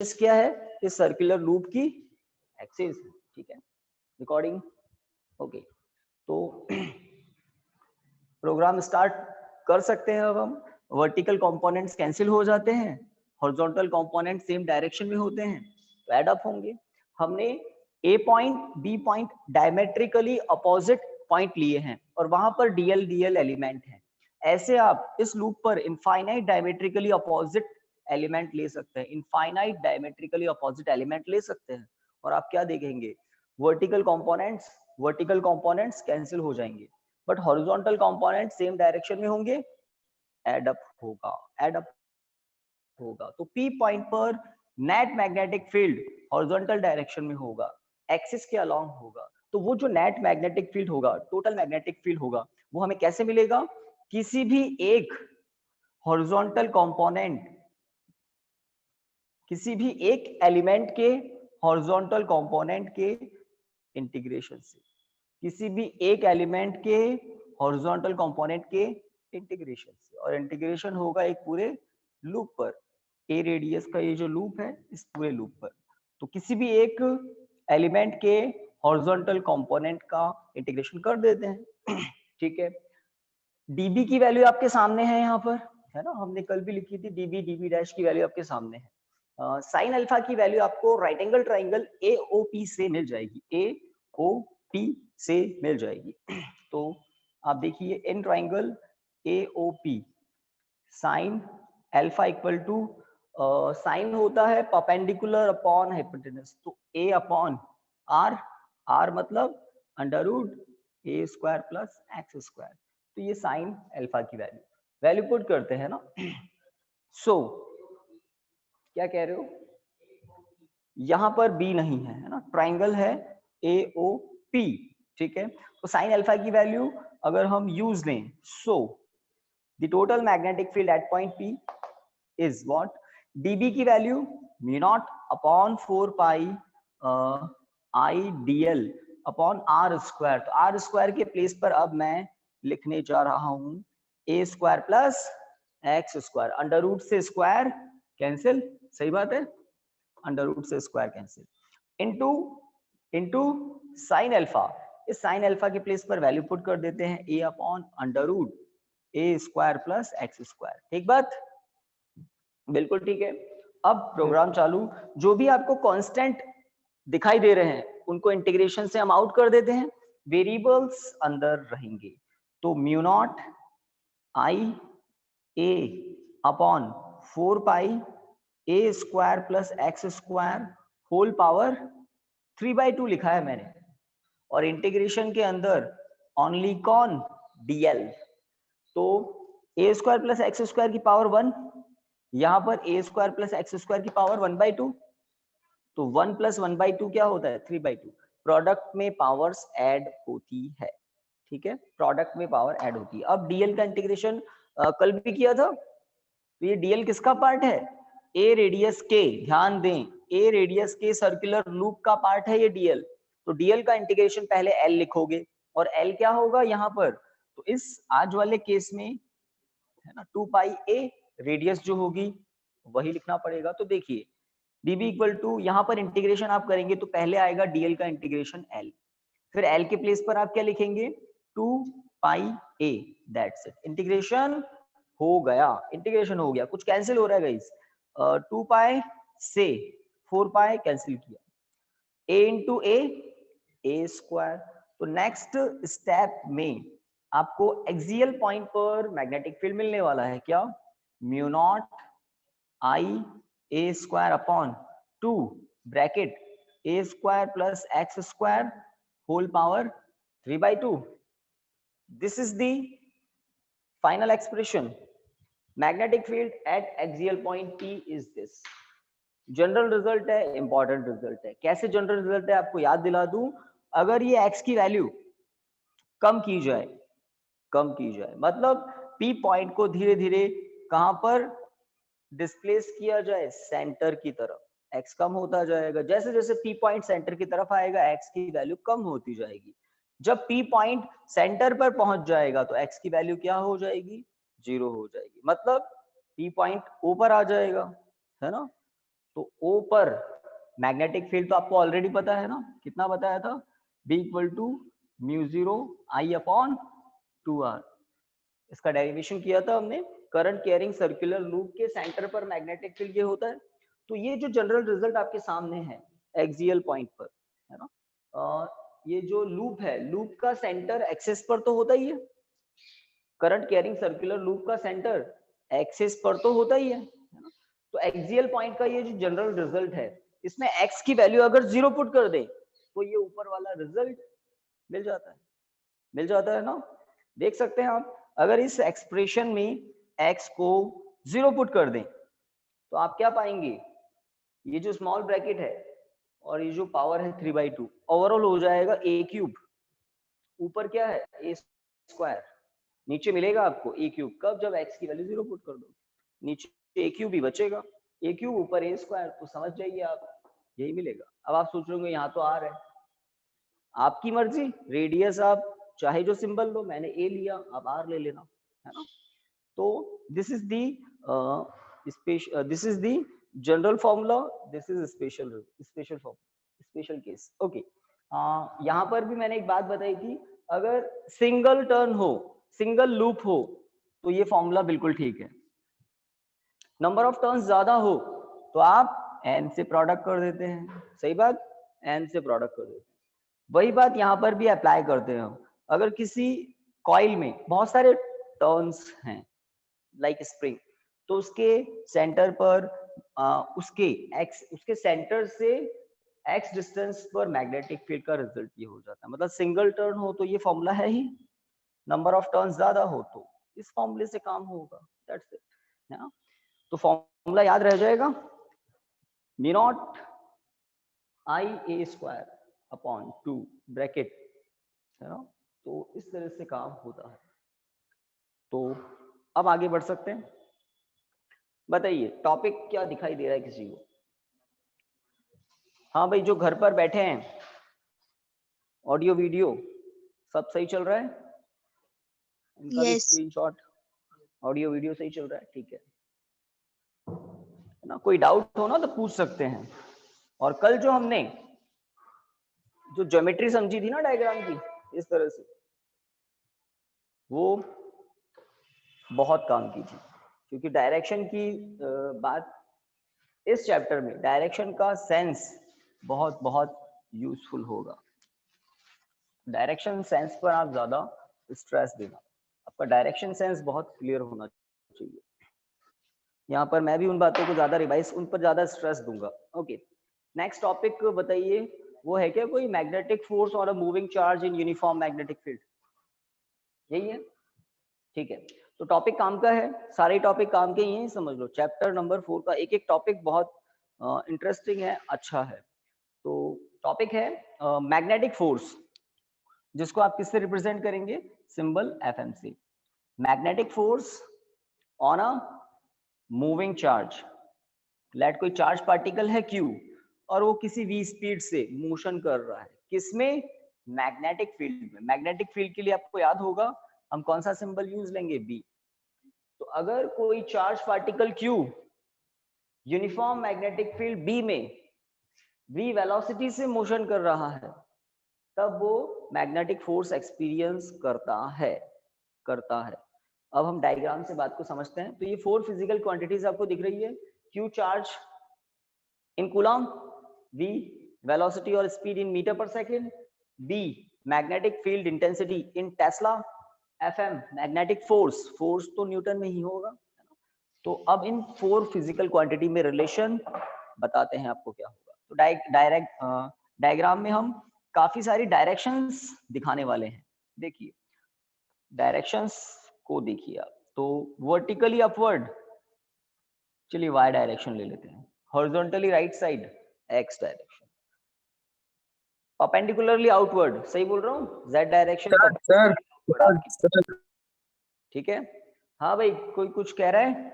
क्या है, इस सर्कुलर लूप की एक्सिस, ठीक है। रिकॉर्डिंग ओके, तो प्रोग्राम स्टार्ट कर सकते हैं अब हम। वर्टिकल कंपोनेंट्स कैंसिल हो जाते हैं, हॉरिजॉन्टल कंपोनेंट सेम डायरेक्शन में होते हैं तो एड अप होंगे। हमने A point B point diametrically opposite point लिए हैं और वहां पर डीएल डीएल एलिमेंट है। ऐसे आप इस लूप पर इनफाइनाइट डायमेट्रिकली अपोजिट एलिमेंट ले सकते हैं, इनफाइनाइट डायमेट्रिकली अपोजिट एलिमेंट ले सकते हैं और आप क्या देखेंगे, वर्टिकल कंपोनेंट्स कैंसिल हो जाएंगे but horizontal component same direction में होंगे, एड अप होगा। तो पी पॉइंट पर net magnetic field horizontal direction में होगा, एक्सिस के अलोंग होगा। तो वो जो नेट मैग्नेटिक फील्ड होगा, टोटल मैग्नेटिक फील्ड होगा, वो हमें कैसे मिलेगा, किसी भी एक हॉरिजॉन्टल कंपोनेंट, किसी भी एक एलिमेंट के हॉरिजॉन्टल कंपोनेंट के इंटीग्रेशन से, किसी भी एक एलिमेंट के हॉरिजॉन्टल कंपोनेंट के इंटीग्रेशन से, और इंटीग्रेशन होगा एक पूरे लूप पर, ए रेडियस का ये जो लूप है इस पूरे लूप पर। तो किसी भी एक एलिमेंट के हॉरिजॉन्टल कंपोनेंट का इंटीग्रेशन कर देते हैं ठीक है। डीबी की वैल्यू आपके सामने है यहाँ पर, है ना, हमने कल भी लिखी थी, डीबी डैश की वैल्यू आपके सामने है। साइन अल्फा की वैल्यू आपको राइट एंगल ट्राइंगल एओपी से मिल जाएगी, एओपी से मिल जाएगी। तो आप देखिए in triangle AOP sine alpha equal to, sine होता है परपेंडिकुलर अपॉन हाइपोटेनस, तो ए अपॉन आर, आर मतलब under root A square plus X square. तो ये साइन अल्फा की वैल्यू पुट करते हैं ना। सो क्या कह रहे हो, यहां पर बी नहीं है ना, ट्राइंगल है एओपी, ठीक है। तो साइन अल्फा की वैल्यू अगर हम यूज लें, so the total magnetic field at point P is what, DB की value mu not upon 4 pi I DL upon R square. तो आर स्क्वायर के प्लेस पर अब मैं लिखने जा रहा हूं A square plus X square, under root से स्क्वायर कैंसिल, सही बात है, अंडर रूट से square cancel, into sine alpha. इस साइन अल्फा के प्लेस पर वैल्यू पुट कर देते हैं ए upon under root A square plus X square. ठीक बात, बिल्कुल ठीक है। अब प्रोग्राम चालू, जो भी आपको कांस्टेंट दिखाई दे रहे हैं उनको इंटीग्रेशन से हम आउट कर देते हैं, वेरिएबल्स अंदर रहेंगे। तो mu not I A upon 4 pi A square plus X square whole power 3/2 लिखा है मैंने, और इंटीग्रेशन के अंदर ओनली कौन, डीएल। तो ए स्क्वायर प्लस एक्स स्क्वायर की पावर 1, यहां पर ए स्क्वायर प्लस एक्स स्क्वायर की पावर 1/2, तो 1 प्लस 1/2 क्या होता है, 3/2। प्रोडक्ट में पावर्स ऐड होती है, ठीक है, प्रोडक्ट में पावर ऐड होती है। अब डीएल का इंटीग्रेशन कल भी किया था, तो ये डीएल किसका पार्ट है, ए रेडियस के, ध्यान दें ए रेडियस के सर्कुलर लूप का पार्ट है ये डीएल। तो डीएल का इंटीग्रेशन पहले एल लिखोगे, और एल क्या होगा यहाँ पर, तो इस आज वाले केस में है ना 2 पाई ए, रेडियस जो होगी वही लिखना पड़ेगा। तो देखिए db इक्वल टू, यहाँ पर इंटीग्रेशन आप करेंगे तो पहले आएगा डीएल का इंटीग्रेशन एल, फिर एल के प्लेस पर आप क्या लिखेंगे 2 पाई ए, दैट्स इट, इंटीग्रेशन हो गया, इंटीग्रेशन हो गया। कुछ कैंसिल हो रहा है गाइस, 2 पाई से 4 पाई कैंसिल किया, a इंटू ए स्क्वायर। तो नेक्स्ट स्टेप में आपको एक्सियल पॉइंट पर मैग्नेटिक फील्ड मिलने वाला है, क्या, mu not I A square upon 2 bracket A square plus X square whole power 3/2। This is the final expression, magnetic field at axial point P is this. General result है, important result है। कैसे general result है आपको याद दिला दूं, अगर ये x की वैल्यू कम की जाए मतलब P पॉइंट को धीरे धीरे कहां पर डिस्प्लेस किया जाए, सेंटर की तरफ, x कम होता जाएगा, जैसे जैसे P पॉइंट सेंटर की तरफ आएगा x की वैल्यू कम होती जाएगी। जब P पॉइंट सेंटर पर पहुंच जाएगा तो x की वैल्यू क्या हो जाएगी, 0 हो जाएगी, मतलब P पॉइंट ऊपर आ जाएगा, है ना। तो O पर मैग्नेटिक फील्ड तो आपको ऑलरेडी पता है ना, कितना बताया था, B equal to mu 0 I upon 2R। इसका डेरिवेशन किया था हमने, करंट कैरिंग सर्कुलर लूप के सेंटर पर मैग्नेटिक फील्ड ये होता है। तो ये जो जनरल रिजल्ट आपके सामने है एक्सियल पॉइंट पर, है ना, ये जो लूप है, लूप का सेंटर एक्सिस पर तो होता ही है, करंट कैरिंग सर्कुलर लूप का सेंटर एक्सिस पर तो होता ही है ना। तो एक्सियल पॉइंट का ये जो जनरल रिजल्ट है, इसमें x की वैल्यू अगर 0 पुट कर दे तो ये ऊपर वाला रिजल्ट मिल जाता है ना। देख सकते हैं आप, अगर इस एक्सप्रेशन में x को 0 पुट कर दें तो आप क्या पाएंगे, ये जो स्मॉल ब्रैकेट है और ये जो पावर है 3/2 ओवरऑल हो जाएगा a क्यूब, ऊपर क्या है a स्क्वायर, नीचे मिलेगा आपको a क्यूब, कब, जब x की वैल्यू 0 पुट कर दो, नीचे a क्यूब ही बचेगा, a क्यूब ऊपर a स्क्वायर, तो समझ जाइए आप यही मिलेगा। अब आप सोच रहे होंगे यहाँ तो r है, आपकी मर्जी, रेडियस आप चाहे जो सिंबल लो, मैंने a लिया, आप r ले लेना, है ना। तो this is the this is the general formula, this is special case. Okay, यहाँ पर भी मैंने एक बात बताई थी, अगर सिंगल टर्न हो, सिंगल लूप हो, तो ये फॉर्मूला बिल्कुल ठीक है। नंबर ऑफ टर्न्स ज्यादा हो तो आप n से प्रोडक्ट कर देते हैं, सही बात, n से प्रोडक्ट कर देते हैं। वही बात यहाँ पर भी अप्लाई करते हैं। अगर किसी कॉइल में बहुत सारे टर्न्स हैं लाइक स्प्रिंग, तो उसके सेंटर पर उसके सेंटर से x डिस्टेंस पर मैग्नेटिक फील्ड का रिजल्ट ये हो जाता है। मतलब सिंगल टर्न हो तो ये फॉर्मूला है ही, नंबर ऑफ टर्न्स ज्यादा हो तो इस फॉर्मूले से काम होगा, दैट्स इट, है ना। तो फॉर्मूला याद रह जाएगा, mu naught I a square upon 2 bracket, है ना। तो इस तरह से काम होता है। तो अब आगे बढ़ सकते हैं, बताइए टॉपिक क्या दिखाई दे रहा है किसी को। हाँ भाई, जो घर पर बैठे हैं, ऑडियो वीडियो सब सही चल रहा है, इनका भी स्क्रीनशॉट, ऑडियो वीडियो सही चल रहा है, ठीक है ना। कोई डाउट हो ना तो पूछ सकते हैं। और कल जो हमने जो ज्योमेट्री समझी थी ना डायग्राम की इस तरह से, वो बहुत काम की थी, क्योंकि डायरेक्शन की बात इस चैप्टर में, डायरेक्शन का सेंस बहुत बहुत यूजफुल होगा। डायरेक्शन सेंस पर आप ज्यादा स्ट्रेस देना, आपका डायरेक्शन सेंस बहुत क्लियर होना चाहिए। यहाँ पर मैं भी उन बातों को ज्यादा रिवाइज, उन पर ज्यादा स्ट्रेस दूंगा। ओके, नेक्स्ट टॉपिक बताइए, वो है क्या कोई मैग्नेटिक फोर्स और अ moving charge in uniform magnetic field, यही है, ठीक है। तो टॉपिक काम का है, सारे टॉपिक काम के ही हैं, समझ लो। चैप्टर नंबर 4 का एक एक टॉपिक बहुत इंटरेस्टिंग है, अच्छा है। तो टॉपिक है मैग्नेटिक फोर्स, जिसको आप किससे रिप्रेजेंट करेंगे, सिंबल Fm से। Magnetic force on a moving charge, let कोई चार्ज पार्टिकल है Q और वो किसी v स्पीड से मोशन कर रहा है, किसमें, मैग्नेटिक फील्ड में। मैग्नेटिक फील्ड के लिए आपको याद होगा हम कौन सा सिंबल यूज लेंगे, B। तो अगर कोई charge particle Q uniform magnetic field B में v वेलोसिटी से मोशन कर रहा है, तब वो मैग्नेटिक फोर्स एक्सपीरियंस करता है। अब हम डायग्राम से बात को समझते हैं। तो ये 4 फिजिकल क्वांटिटीज आपको दिख रही है, Q charge in coulomb, V velocity और स्पीड इन मीटर पर second, B magnetic field intensity in Tesla, Fm magnetic force, force तो न्यूटन में ही होगा। तो अब इन 4 फिजिकल क्वांटिटी में रिलेशन बताते हैं आपको क्या होगा। तो डायग्राम में हम काफी सारी डायरेक्शंस दिखाने वाले हैं। देखिए डायरेक्शंस को देखिए आप, तो वर्टिकली अपवर्ड, चलिए y डायरेक्शन ले लेते हैं, horizontally right side x direction, perpendicularly outward, सही बोल रहा हूँ, z डायरेक्शन सर ठीक है। हाँ भाई, कोई कुछ कह रहा है,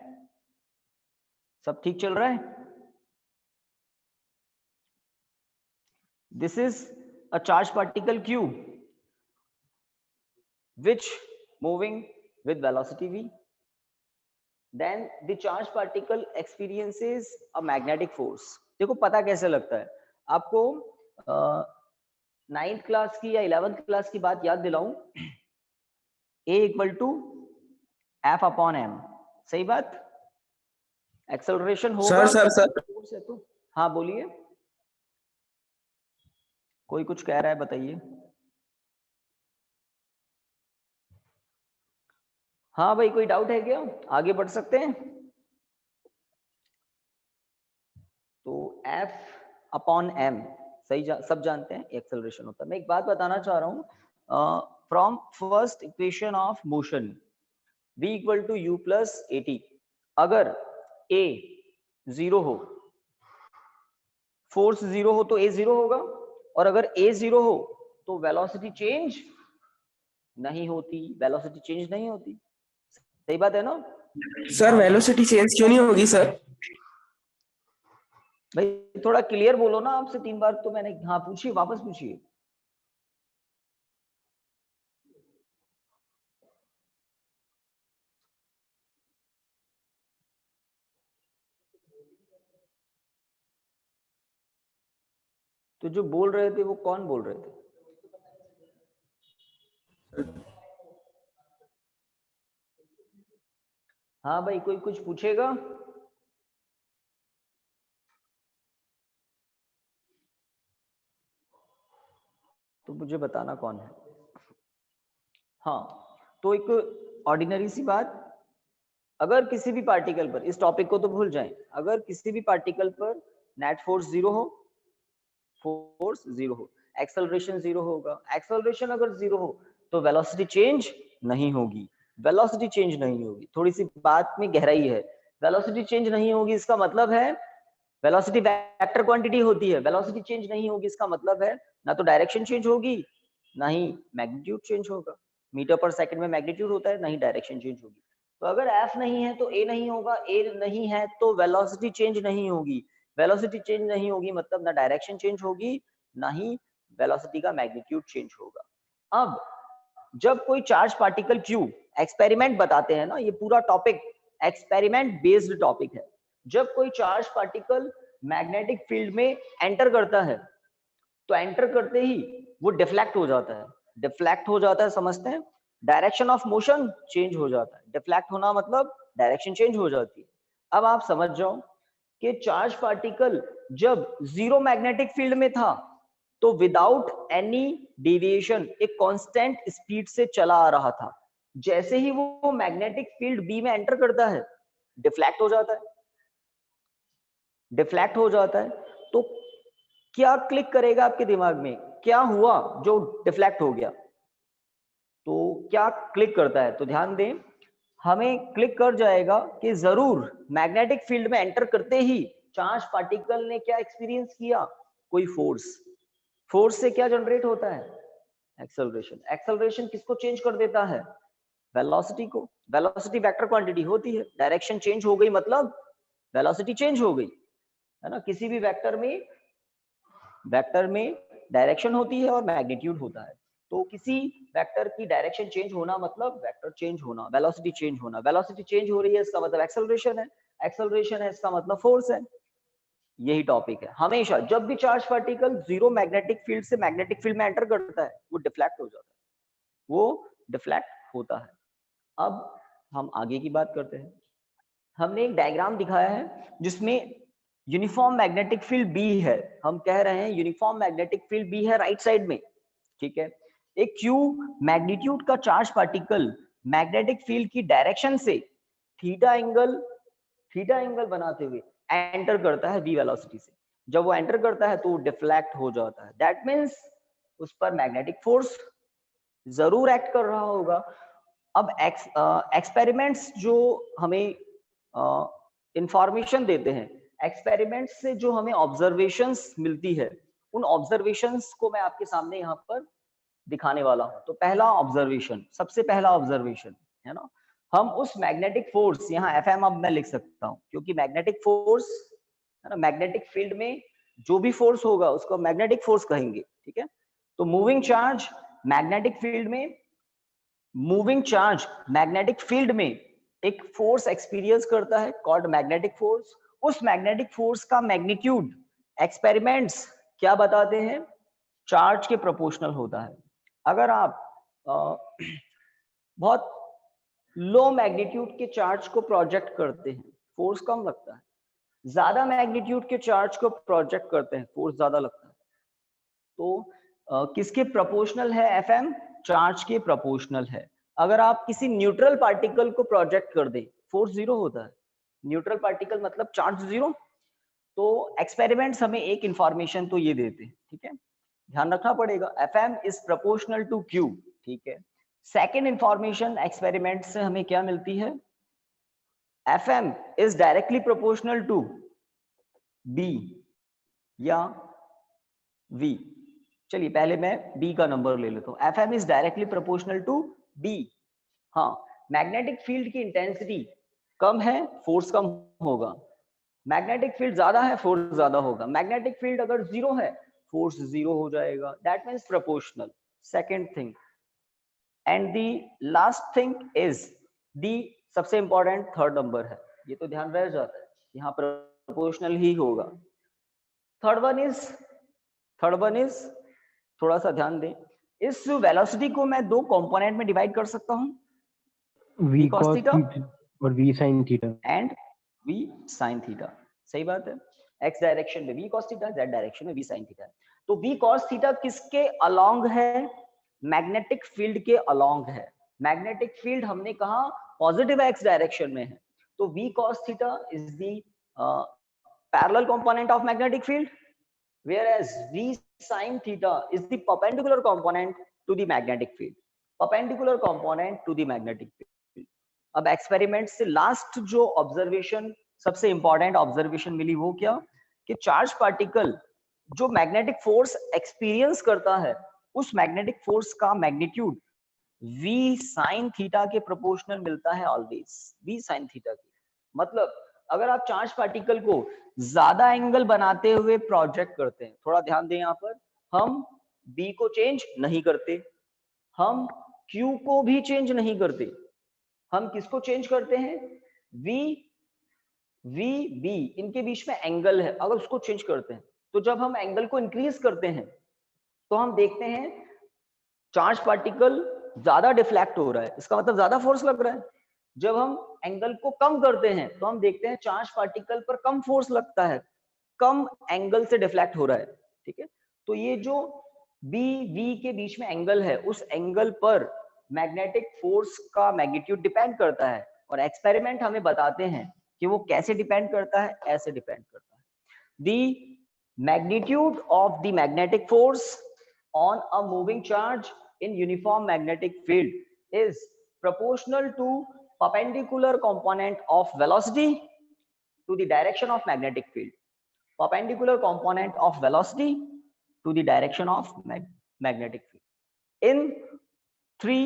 सब ठीक चल रहा है। This is a charge particle Q which moving with velocity v, then the charged particle experiences a magnetic force. देखो पता कैसे लगता है आपको, 9th क्लास की या 11th क्लास की बात याद दिलाऊं, A equal to F upon M, सही बात। एक्सेलरेशन होगा फोर्स है तो, हाँ बोलिए, कोई कुछ कह रहा है बताइए। हाँ भाई कोई डाउट है क्या, आगे बढ़ सकते हैं। तो F अपॉन M सही सब जानते हैं एक्सेलरेशन होता है। मैं एक बात बताना चाह रहा हूँ, from first equation of motion V equal to U plus AT, अगर A 0 हो, फोर्स 0 हो तो A 0 होगा, और अगर A 0 हो तो वेलोसिटी चेंज नहीं होती, वेलोसिटी चेंज नहीं होती, सही बात है ना सर? वेलोसिटी चेंज क्यों नहीं होगी सर? भाई थोड़ा क्लियर बोलो ना, आपसे 3 बार तो मैंने, हाँ पूछिए, वापस पूछिए। तो जो बोल रहे थे वो कौन बोल रहे थे? हाँ भाई कोई कुछ पूछेगा? तो मुझे बताना कौन है। हाँ तो एक ऑर्डिनरी सी बात, अगर किसी भी पार्टिकल पर, इस टॉपिक को तो भूल जाएं, अगर किसी भी पार्टिकल पर नेट फोर्स 0 हो, फोर्स 0 हो, एक्सेलरेशन 0 होगा, एक्सेलरेशन अगर 0 हो तो वेलोसिटी चेंज नहीं होगी, वेलोसिटी चेंज नहीं होगी। थोड़ी सी बात में गहराई है, वेलोसिटी चेंज नहीं होगी इसका मतलब है, वेलोसिटी वेक्टर क्वांटिटी होती है, वेलोसिटी चेंज नहीं होगी इसका मतलब है ना तो डायरेक्शन चेंज होगी ना ही मैग्नीट्यूड चेंज होगा। मीटर पर सेकंड में मैग्नीट्यूड होता है, ना ही डायरेक्शन चेंज होगी। तो अगर F नहीं है तो A नहीं होगा, A नहीं है तो वेलोसिटी चेंज नहीं होगी, वेलोसिटी चेंज नहीं होगी मतलब ना डायरेक्शन चेंज होगी ना ही वेलोसिटी का मैग्नीट्यूड चेंज होगा। अब जब कोई चार्ज पार्टिकल Q, एक्सपेरिमेंट बताते हैं ना, ये पूरा टॉपिक एक्सपेरिमेंट बेस्ड टॉपिक है। जब कोई चार्ज पार्टिकल मैग्नेटिक फील्ड में एंटर करता है तो एंटर करते ही वो डिफ्लेक्ट हो जाता है, डिफ्लेक्ट हो जाता है समझते हैं, डायरेक्शन ऑफ मोशन चेंज हो जाता है, डिफ्लेक्ट होना मतलब डायरेक्शन चेंज हो जाती है। अब आप समझ जाओ कि चार्ज पार्टिकल जब जीरो मैग्नेटिक फील्ड में था तो विदाउट एनी डेविएशन एक कांस्टेंट स्पीड से चला आ रहा था, जैसे ही वो मैग्नेटिक फील्ड बी में एंटर करता है डिफ्लेक्ट हो जाता है, डिफ्लेक्ट हो जाता है। तो क्या क्लिक करेगा आपके दिमाग में, क्या हुआ जो डिफ्लेक्ट हो गया, तो क्या क्लिक करता है? तो ध्यान दें, हमें क्लिक कर जाएगा कि जरूर मैग्नेटिक फील्ड में एंटर करते ही चार्ज पार्टिकल ने क्या एक्सपीरियंस किया, कोई फोर्स, फोर्स से क्या जनरेट होता है, एक्सेलरेशन, एक्सेलरेशन किसको चेंज कर देता है, वेलोसिटी को, वेलोसिटी वेक्टर क्वांटिटी होती है, डायरेक्शन चेंज हो गई मतलब वेलोसिटी चेंज हो गई, है ना। किसी भी वेक्टर में डायरेक्शन होती है और मैग्नीट्यूड होता है, तो किसी वेक्टर की डायरेक्शन चेंज होना मतलब वेक्टर चेंज होना, वेलोसिटी चेंज होना, वेलोसिटी चेंज हो रही है इसका मतलब एक्सेलरेशन है, एक्सेलरेशन है इसका मतलब फोर्स है। यही टॉपिक है। हमेशा जब भी charge particle zero magnetic field से मैग्नेटिक फील्ड में एंटर करता है वो डिफ्लेक्ट हो जाता है, वो डिफ्लेक्ट होता है। अब हम आगे की बात करते हैं। हमने एक डायग्राम दिखाया है जिसमें यूनिफॉर्म मैग्नेटिक फील्ड बी है, हम कह रहे हैं यूनिफॉर्म मैग्नेटिक फील्ड बी है राइट साइड में, ठीक है। एक क्यू मैग्नीट्यूड का चार्ज पार्टिकल मैग्नेटिक फील्ड की डायरेक्शन से थीटा एंगल बनाते हुए एंटर करता है v वेलोसिटी से। जब वो एंटर करता है तो डिफ्लेक्ट हो जाता है, दैट मींस उस पर मैग्नेटिक फोर्स जरूर एक्ट कर रहा होगा। अब एक्सपेरिमेंट्स जो हमें इंफॉर्मेशन देते हैं, एक्सपेरिमेंट्स से जो हमें ऑब्जर्वेशंस मिलती है, उन ऑब्जर्वेशंस को मैं आपके सामने यहाँ पर दिखाने वाला हूँ। तो पहला ऑब्जर्वेशन, सबसे पहला ऑब्जर्वेशन है ना, हम उस मैग्नेटिक फोर्स, यहाँ एफएम अब मैं लिख सकता हूँ क्योंकि मैग्नेटिक फोर्स है ना, मैग्नेटिक फील्ड में जो भी फोर्स होगा उसको मैग्नेटिक फोर्स कहेंगे, ठीक है। तो मूविंग चार्ज मैग्नेटिक फील्ड में, मूविंग चार्ज मैग्नेटिक फील्ड में एक फोर्स एक्सपीरियंस करता है कॉल्ड मैग्नेटिक फोर्स। उस मैग्नेटिक फोर्स का मैग्नीट्यूड एक्सपेरिमेंट्स क्या बताते हैं, चार्ज के प्रोपोर्शनल होता है। अगर आप बहुत लो मैग्नीट्यूड के चार्ज को प्रोजेक्ट करते हैं, फोर्स कम लगता है। ज्यादा मैग्नीट्यूड के चार्ज को प्रोजेक्ट करते हैं, फोर्स ज्यादा लगता है। तो किसके प्रोपोर्शनल है एफएम, चार्ज के प्रोपोर्शनल है। अगर आप किसी न्यूट्रल पार्टिकल को प्रोजेक्ट कर दें, फोर्स जीरो होता है। न्यूट्रल पार्टिकल मतलब चार्ज जीरो। तो एक्सपेरिमेंट्स हमें एक इंफॉर्मेशन तो ये देते हैं, ठीक है, ध्यान रखना पड़ेगा, FM is proportional to Q, ठीक है। सेकेंड इंफॉर्मेशन एक्सपेरिमेंट से हमें क्या मिलती है, FM is directly proportional to B या वी। चलिए पहले मैं बी का नंबर ले लेता हूँ। FM is directly proportional to B. हाँ, मैग्नेटिक फील्ड की इंटेंसिटी कम है, फोर्स कम होगा। मैग्नेटिक फील्ड ज्यादा है, फोर्स ज्यादा होगा। मैग्नेटिक फील्ड अगर जीरो है, फोर्स जीरो हो जाएगा। That means proportional. Second thing and the last thing is the, सबसे इंपॉर्टेंट थर्ड नंबर है, ये तो ध्यान रह जाता है, यहाँ प्रोपोर्शनल ही होगा। थर्ड वन इज थोड़ा सा ध्यान दें, इस वेलोसिटी को मैं दो कंपोनेंट में डिवाइड कर सकता हूं, v cos थीटा और v sin theta and v sin theta. सही बात है, x डायरेक्शन में v cos theta, z direction में v sin थीटा। तो v cos थीटा किसके अलोंग है, मैग्नेटिक फील्ड के अलोंग है। मैग्नेटिक फील्ड हमने कहा पॉजिटिव x डायरेक्शन में है, तो v cos theta is the parallel component of magnetic field, whereas v sin theta is the perpendicular component to the magnetic field, perpendicular component to the magnetic field। अब experiment से last जो observation, सबसे important observation मिली वो क्या, कि charge particle जो magnetic force experience करता है, उस मैग्नेटिक फोर्स का मैग्नीट्यूड v sin थीटा के प्रोपोर्शनल मिलता है ऑलवेज, v sin थीटा की। मतलब अगर आप चार्ज पार्टिकल को ज्यादा एंगल बनाते हुए प्रोजेक्ट करते हैं, थोड़ा ध्यान दें यहाँ पर, हम b को चेंज नहीं करते, हम q को भी चेंज नहीं करते, हम किसको चेंज करते हैं, v b, इनके बीच में एंगल है, अगर उसको चेंज करते हैं, तो जब हम एंगल को इंक्रीज करते हैं तो हम देखते हैं चार्ज पार्टिकल ज्यादा डिफ्लेक्ट हो रहा है, इसका मतलब ज्यादा फोर्स लग रहा है। जब हम एंगल को कम करते हैं तो हम देखते हैं चार्ज पार्टिकल पर कम फोर्स लगता है, कम एंगल से डिफ्लेक्ट हो रहा है, ठीक है। तो ये जो बी वी के बीच में एंगल है, उस एंगल पर मैग्नेटिक फोर्स का मैग्नीट्यूड डिपेंड करता है, और एक्सपेरिमेंट हमें बताते हैं कि वो कैसे डिपेंड करता है, ऐसे डिपेंड करता है। The magnitude of the magnetic force on a moving charge in uniform magnetic field is proportional to perpendicular component of velocity to the direction of magnetic field, perpendicular component of velocity to the direction of magnetic field। In three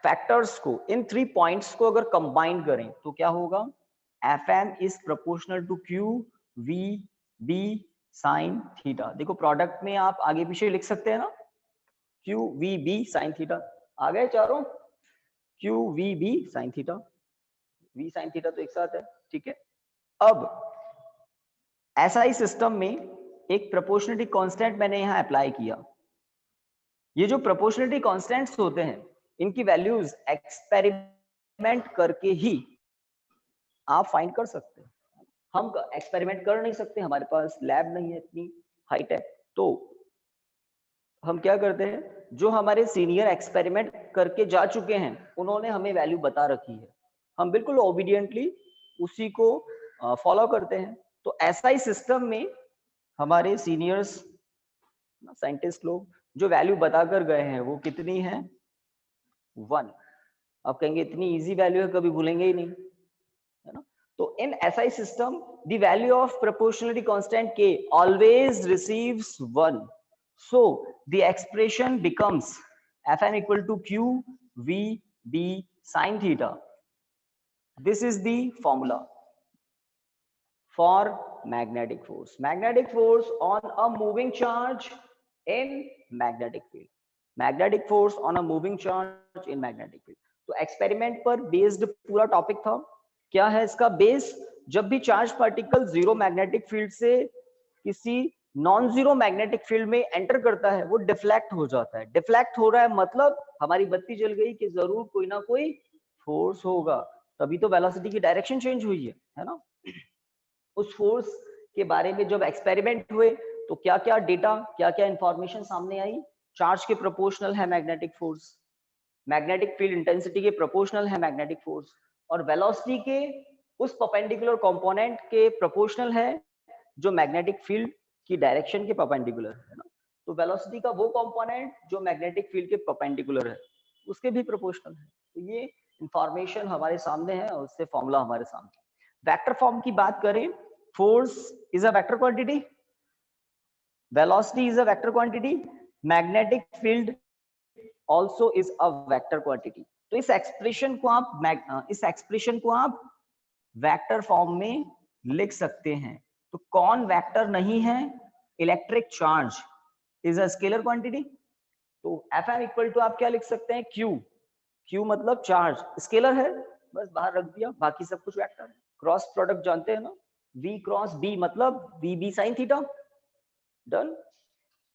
factors को, इन 3 points को अगर combine करें तो क्या होगा, Fm is proportional to Q V B sine theta. देखो product में आप आगे पीछे लिख सकते हैं ना, Q V B sine theta, आ गए चारों, Q V B sine theta, V sine theta तो एक साथ है, ठीक है। अब एसआई सिस्टम में एक प्रोपोर्शनलिटी कांस्टेंट मैंने यहां अप्लाई किया। ये जो प्रोपोर्शनलिटी कांस्टेंट्स होते हैं, इनकी वैल्यूज एक्सपेरिमेंट करके ही आप फाइंड कर सकते हैं। हम एक्सपेरिमेंट कर नहीं सकते, हमारे पास लैब नहीं है इतनी हाईटेक, तो हम क्या करते हैं, जो हमारे सीनियर एक्सपेरिमेंट करके जा चुके हैं उन्होंने हमें वैल्यू बता रखी है, हम बिल्कुल ओबीडियंटली उसी को फॉलो करते हैं। तो एसआई सिस्टम में हमारे सीनियर्स साइंटिस्ट लोग जो वैल्यू बताकर गए हैं वो कितनी है, 1। आप कहेंगे इतनी इजी वैल्यू है, कभी भूलेंगे ही नहीं, है ना। So in SI system, the value of proportionality constant K always receives 1. So the expression becomes Fm equal to Q V B sin theta. This is the formula for magnetic force. Magnetic force on a moving charge in magnetic field. Magnetic force on a moving charge in magnetic field. तो experiment पर based पूरा topic था। क्या है इसका base? जब भी charge particle zero magnetic field से किसी नॉन जीरो मैग्नेटिक फील्ड में एंटर करता है वो डिफ्लेक्ट हो जाता है। डिफ्लेक्ट हो रहा है मतलब हमारी बत्ती जल गई कि जरूर कोई ना कोई फोर्स होगा, तभी तो वेलोसिटी की डायरेक्शन चेंज हुई है ना। उस फोर्स के बारे में जब एक्सपेरिमेंट हुए तो क्या क्या डेटा, क्या क्या इंफॉर्मेशन सामने आई? चार्ज के प्रोपोर्शनल है magnetic force, magnetic field intensity के प्रोपोर्शनल है मैग्नेटिक फोर्स, और वेलोसिटी के उस परपेंडिकुलर कंपोनेंट के प्रोपोर्शनल है जो मैग्नेटिक फील्ड की डायरेक्शन के परपेंडिकुलर है ना। तो वेलोसिटी का वो कंपोनेंट जो मैग्नेटिक फील्ड के परपेंडिकुलर है उसके भी प्रोपोर्शनल है। तो ये इंफॉर्मेशन हमारे सामने है और उससे फॉर्मूला हमारे सामने। वेक्टर फॉर्म की बात करें, force is a vector quantity, velocity is a vector quantity, magnetic field also is a vector quantity। तो इस एक्सप्रेशन को आप वेक्टर फॉर्म में लिख सकते हैं। तो कौन वेक्टर नहीं है? Electric charge is a scalar quantity. तो Fm इक्वल टू आप क्या लिख सकते हैं? Q मतलब चार्ज, स्केलर है बस बाहर रख दिया, बाकी सब कुछ वेक्टर है। क्रॉस प्रोडक्ट जानते हैं ना, V क्रॉस B मतलब VB sin थीटा। डन।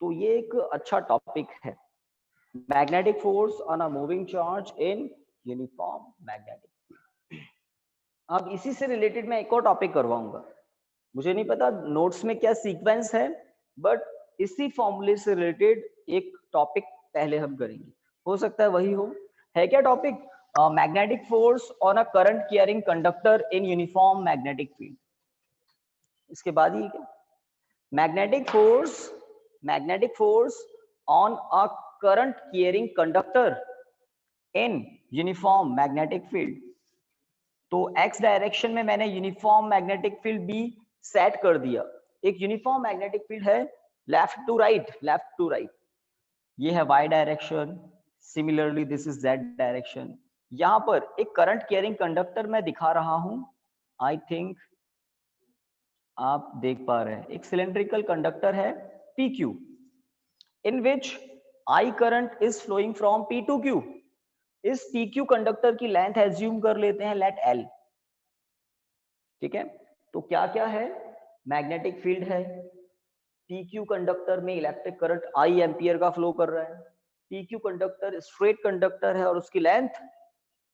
तो ये एक अच्छा टॉपिक है, magnetic force on a moving charge in uniform magnetic field. अब इसी से रिलेटेड मैं एक और टॉपिक करवाऊंगा, मुझे नहीं पता नोट्स में क्या सीक्वेंस है, बट इसी फॉर्मूले से रिलेटेड एक टॉपिक पहले हम करेंगे, हो सकता है वही हो। है क्या topic? Magnetic force on a current carrying conductor in uniform magnetic field. इसके बाद ही क्या? Magnetic force on a current carrying conductor in uniform magnetic field. तो x डायरेक्शन में मैंने uniform magnetic field B set कर दिया। एक यूनिफॉर्म मैग्नेटिक फील्ड है लेफ्ट टू राइट, ये है y direction, similarly this is z direction. यहां पर एक करंट कैरिंग कंडक्टर मैं दिखा रहा हूं, आई थिंक आप देख पा रहे हैं। एक सिलेंड्रिकल कंडक्टर है PQ in which I current is flowing from P to Q। इस PQ कंडक्टर की लेंथ एज्यूम कर लेते हैं लेट L, ठीक है। तो क्या क्या है? मैग्नेटिक फील्ड है, PQ कंडक्टर में इलेक्ट्रिक करंट I एम्पियर का फ्लो कर रहा है, PQ कंडक्टर स्ट्रेट कंडक्टर है और उसकी लेंथ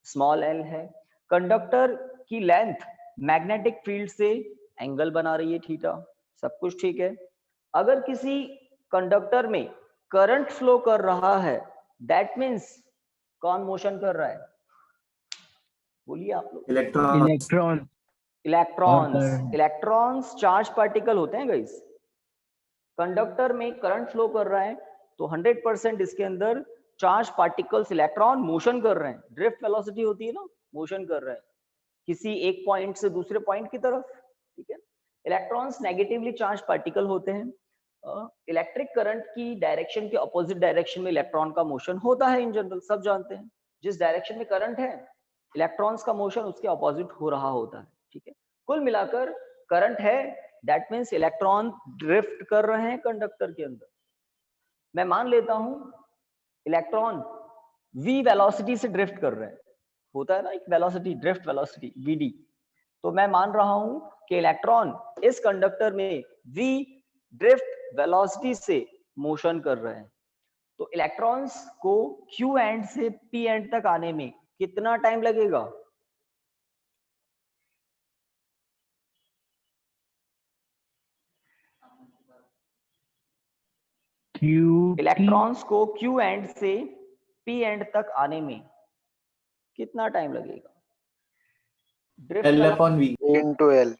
स्मॉल l है। कंडक्टर की लेंथ मैग्नेटिक फील्ड से एंगल बना रही है थीटा, सब कुछ ठीक है। अगर किसी कंडक्टर में करंट फ्लो कर रहा है, दैट मींस कौन मोशन कर रहा है? बोलिए आप लोग। इलेक्ट्रॉन इलेक्ट्रॉन्स चार्ज पार्टिकल होते हैं गाइस। कंडक्टर में करंट फ्लो कर रहा है तो 100% इसके अंदर चार्ज पार्टिकल्स इलेक्ट्रॉन मोशन कर रहे हैं। ड्रिफ्ट वेलोसिटी होती है ना, मोशन कर रहे हैं किसी एक पॉइंट से दूसरे पॉइंट की तरफ, ठीक है। इलेक्ट्रॉन्स नेगेटिवली चार्ज पार्टिकल होते हैं। इलेक्ट्रिक करंट की डायरेक्शन के अपोजिट डायरेक्शन में इलेक्ट्रॉन का मोशन होता है, इन जनरल सब जानते हैं। जिस डायरेक्शन में करंट है इलेक्ट्रॉन्स का मोशन उसके अपोजिट हो रहा होता है, ठीक है। कुल मिलाकर करंट है, दैट मीन्स इलेक्ट्रॉन ड्रिफ्ट कर रहे हैं कंडक्टर के अंदर। मैं मान लेता हूं इलेक्ट्रॉन v वेलोसिटी से ड्रिफ्ट कर रहे हैं, होता है ना एक वेलोसिटी, ड्रिफ्ट वेलोसिटी vd। तो मैं मान रहा हूं कि इलेक्ट्रॉन इस कंडक्टर में v ड्रिफ्ट वेलोसिटी से मोशन कर रहे हैं। तो इलेक्ट्रॉन्स को q एंड से p एंड तक आने में कितना टाइम लगेगा? इलेक्ट्रॉन्स को q एंड से p एंड तक आने में कितना टाइम लगेगा? L/V into L।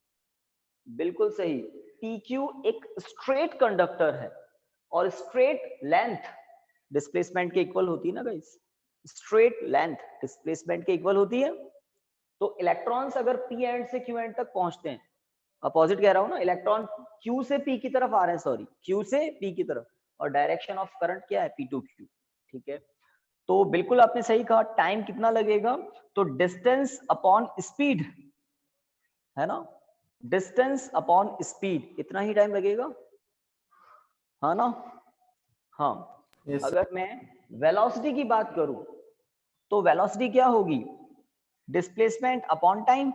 बिल्कुल सही। PQ एक स्ट्रेट कंडक्टर है और स्ट्रेट लेंथ डिस्प्लेसमेंट के इक्वल होती है ना गाइस, स्ट्रेट लेंथ डिस्प्लेसमेंट के इक्वल होती है। तो इलेक्ट्रॉन्स अगर p एंड से q एंड तक पहुंचते हैं, अपोजिट कह रहा हूं ना, इलेक्ट्रॉन q से p की तरफ आ रहे हैं, सॉरी q से p की तरफ, और डायरेक्शन ऑफ करंट क्या है? P to Q, ठीक है। तो बिल्कुल आपने सही कहा, टाइम कितना लगेगा? तो डिस्टेंस अपॉन स्पीड है ना, डिस्टेंस अपॉन स्पीड, इतना ही टाइम लगेगा, है ना। हाँ, yes, अगर मैं वेलोसिटी की बात करूं तो वेलोसिटी क्या होगी, डिस्प्लेसमेंट अपॉन टाइम।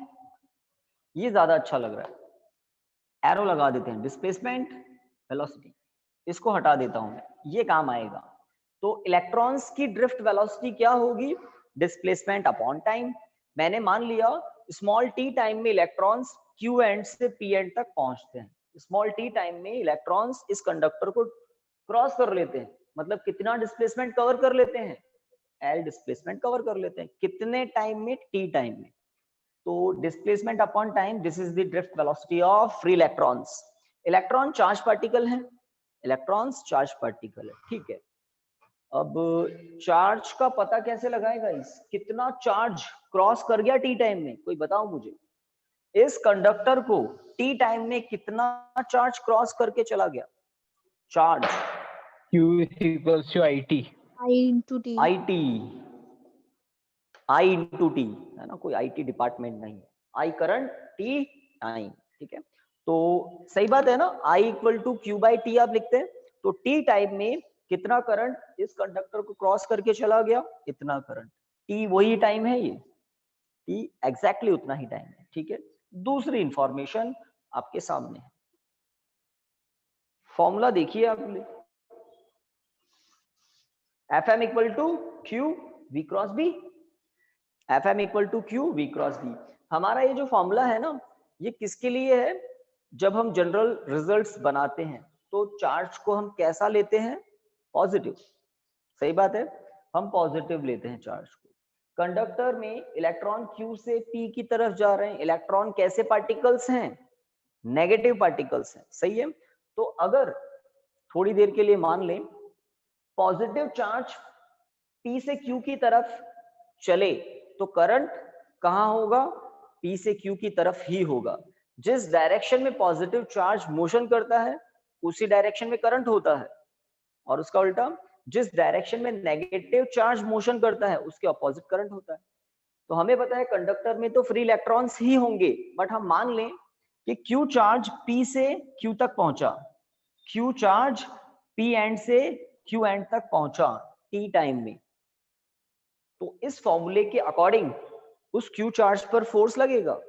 ये ज्यादा अच्छा लग रहा है, एरो लगा देते हैं, डिस्प्लेसमेंट वेलोसिटी, इसको हटा देता हूं मैं, ये काम आएगा। तो इलेक्ट्रॉन्स की ड्रिफ्ट वेलोसिटी क्या होगी, डिस्प्लेसमेंट अपॉन टाइम। मैंने मान लिया स्मॉल टी टाइम में इलेक्ट्रॉन्स क्यू एंड से पी एंड तक पहुंचते हैं। स्मॉल टी टाइम में इलेक्ट्रॉन्स इस कंडक्टर को क्रॉस कर लेते हैं, मतलब कितना डिस्प्लेसमेंट कवर कर लेते हैं, एल डिस्प्लेसमेंट कवर कर लेते हैं। कितने टाइम में, टी टाइम में। तो displacement upon time, this is the drift velocity of free electrons. Electron charge particle है, इलेक्ट्रॉन्स चार्ज पार्टिकल है, ठीक है। अब चार्ज का पता कैसे लगाएगा, इस कितना चार्ज क्रॉस कर गया टी टाइम में, कोई बताओ मुझे। इस कंडक्टर को टी टाइम में कितना चार्ज क्रॉस करके चला गया, charge Q is equals to IT. I into T. IT, I into T, है ना, कोई आईटी डिपार्टमेंट नहीं है, आई करंट, टी टाइम, ठीक है। तो सही बात है ना, I equal to Q by T आप लिखते हैं। तो टी टाइम में कितना करंट इस कंडक्टर को क्रॉस करके चला गया, इतना करंट। टी वही टाइम है, ये टी एग्जैक्टली उतना ही टाइम है, ठीक है। दूसरी इंफॉर्मेशन आपके सामने है, फॉर्मूला देखिए आप, F M equal to Q V cross B, F M equal to Q V cross B. हमारा ये जो फॉर्मूला है ना, ये किसके लिए है, जब हम जनरल रिजल्ट्स बनाते हैं तो चार्ज को हम कैसा लेते हैं, पॉजिटिव। सही बात है, हम पॉजिटिव लेते हैं चार्ज को। कंडक्टर में इलेक्ट्रॉन क्यू से पी की तरफ जा रहे हैं, इलेक्ट्रॉन कैसे पार्टिकल्स हैं, नेगेटिव पार्टिकल्स हैं, सही है। तो अगर थोड़ी देर के लिए मान लें पॉजिटिव चार्ज पी से क्यू की तरफ चले, तो करंट कहां होगा, पी से क्यू की तरफ ही होगा। जिस डायरेक्शन में पॉजिटिव चार्ज मोशन करता है उसी डायरेक्शन में करंट होता है, और उसका उल्टा जिस डायरेक्शन में नेगेटिव चार्ज मोशन करता है उसके अपोजिट करंट होता है। तो हमें पता है कंडक्टर में तो फ्री इलेक्ट्रॉन्स ही होंगे, बट हम मान लें कि क्यू चार्ज पी से क्यू तक पहुंचा, क्यू चार्ज पी एंड से क्यू एंड तक पहुंचा टी टाइम में। तो इस फॉर्मूले के अकॉर्डिंग उस क्यू चार्ज पर फोर्स लगेगा,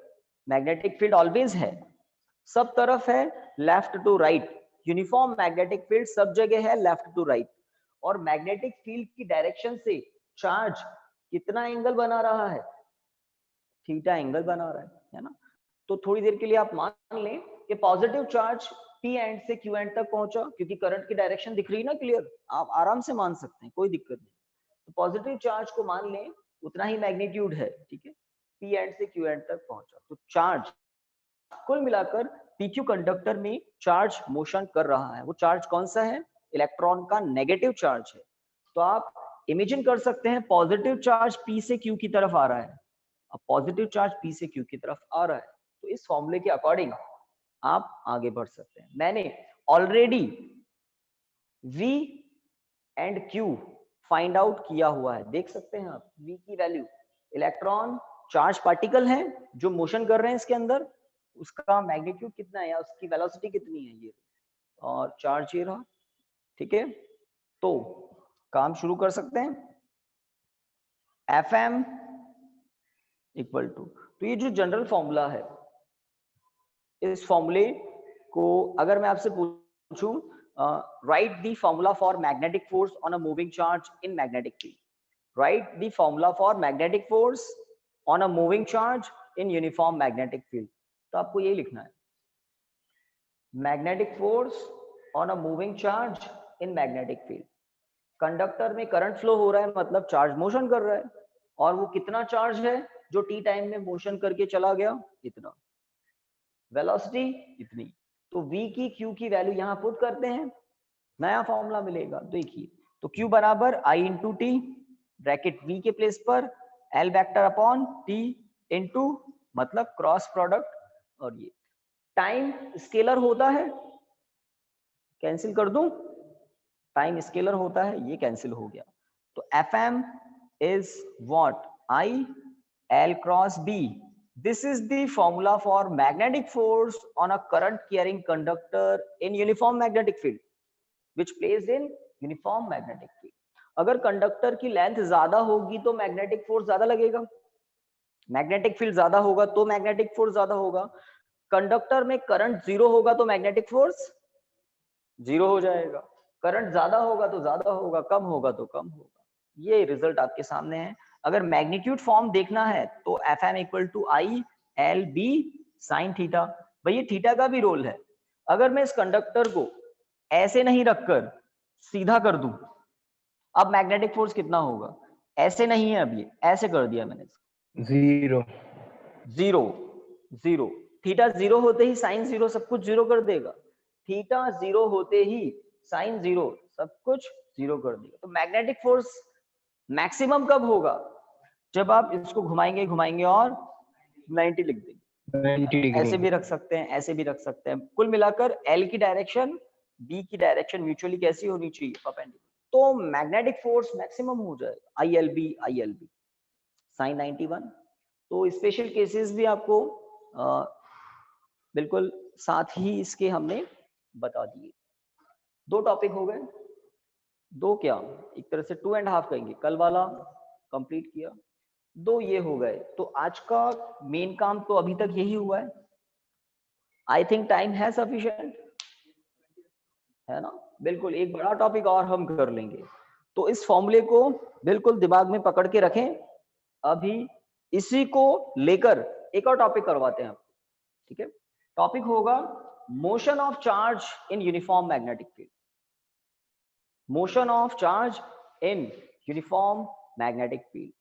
मैग्नेटिक फील्ड ऑलवेज है, सब तरफ है left to right, uniform magnetic field सब जगह है लेफ्ट टू राइट। और मैग्नेटिक फील्ड की डायरेक्शन से चार्ज कितना एंगल बना रहा है, थीटा एंगल बना रहा है ना। तो थोड़ी देर के लिए आप मान लें कि पॉजिटिव चार्ज पी एंड से क्यू एंड तक पहुंचा, क्योंकि करंट की डायरेक्शन दिख रही ना क्लियर, आप आराम से मान सकते हैं, कोई दिक्कत नहीं। तो पॉजिटिव चार्ज को मान लें उतना ही मैग्नीट्यूड है, ठीक है, पी एंड से क्यू एंड तक पहुंचा। तो चार्ज कुल मिलाकर पीक्यू कंडक्टर में चार्ज मोशन कर रहा है, वो चार्ज कौन सा है, इलेक्ट्रॉन का नेगेटिव चार्ज है। तो आप इमेजिन कर सकते हैं पॉजिटिव चार्ज पी से क्यू की तरफ आ रहा है, अब पॉजिटिव चार्ज पी से क्यू की तरफ आ रहा है, तो इस फॉर्मूले के अकॉर्डिंग आप आगे बढ़ सकते हैं। मैंने already V and Q find out किया हुआ है, देख सकते हैं आप V की वैल्यू, इलेक्ट्रॉन चार्ज पार्टिकल है जो मोशन कर रहे हैं इसके अंदर, उसका मैग्नीट्यूड कितना है या उसकी वेलोसिटी कितनी है ये, और चार्ज ये रहा, ठीक है। तो काम शुरू कर सकते हैं, Fm इक्वल टू, तो ये जो जनरल फॉर्मूला है, इस फॉर्मूले को अगर मैं आपसे पूछूं, write the formula for magnetic force on a moving charge in magnetic field, write the formula for magnetic force on a moving charge in uniform magnetic field। तो आपको यही लिखना है, magnetic force on a moving charge in magnetic field। Conductor में current flow हो रहा है, मतलब चार्ज मोशन कर रहा है, और वो कितना चार्ज है जो टी टाइम में मोशन करके चला गया, इतना, वेलोसिटी इतनी। तो V की Q की वैल्यू यहां पुट करते हैं, नया फॉर्मूला मिलेगा, देखिए। तो Q बराबर I into T, bracket V के प्लेस पर L vector upon T into, मतलब क्रॉस प्रोडक्ट, और ये टाइम स्केलर होता है, कैंसिल कर दूं, टाइम स्केलर होता है, ये कैंसिल हो गया। तो Fm is what, I L cross B। This is the formula for magnetic force on a current carrying conductor in uniform magnetic field, which plays in uniform magnetic field। अगर conductor की length ज्यादा होगी तो magnetic force ज्यादा लगेगा, magnetic field ज्यादा होगा तो मैग्नेटिक फोर्स ज्यादा होगा। कंडक्टर में करंट जीरो होगा तो मैग्नेटिक फोर्स जीरो हो जाएगा, करंट ज्यादा होगा तो ज्यादा होगा, कम होगा तो कम होगा। ये रिजल्ट आपके सामने है। अगर मैग्नीट्यूड फॉर्म देखना है तो F M equal to I L B sine theta. भाई थीटा का भी रोल है। अगर मैं इस कंडक्टर को ऐसे नहीं रखकर सीधा कर दूं, अब मैग्नेटिक फोर्स कितना होगा? ऐसे नहीं है, अब ये ऐसे कर दिया मैंने, zero zero zero. Theta zero होते ही साइन जीरो सब कुछ जीरो कर देगा, थीटा जीरो होते ही साइन जीरो सब कुछ जीरो कर देगा। तो मैग्नेटिक फोर्स मैक्सिमम कब होगा? जब आप इसको घुमाएंगे घुमाएंगे और 90 लिख देंगे। 90 डिग्री। ऐसे भी रख सकते हैं, ऐसे भी रख सकते हैं। कुल मिलाकर एल की डायरेक्शन बी की डायरेक्शन म्यूचुअली कैसी होनी चाहिए? परपेंडिकुलर। तो मैग्नेटिक फोर्स मैक्सिमम हो जाएगा आई एल बी साइन 91। तो स्पेशल केसेस भी आपको बिल्कुल साथ ही इसके हमने बता दिए। 2 टॉपिक हो गए, 2 क्या, एक तरह से 2.5 कहेंगे, कल वाला कंप्लीट किया, 2 ये हो गए। तो आज का मेन काम तो अभी तक यही हुआ है। आई थिंक टाइम है सफिशिएंट, है ना? बिल्कुल, एक बड़ा टॉपिक और हम कर लेंगे। तो इस फॉर्मूले को बिल्कुल दिमाग में पकड़ के रखें। अभी इसी को लेकर एक और टॉपिक करवाते हैं आपको, ठीक है? टॉपिक होगा motion of charge in uniform magnetic field. Motion of charge in uniform magnetic field.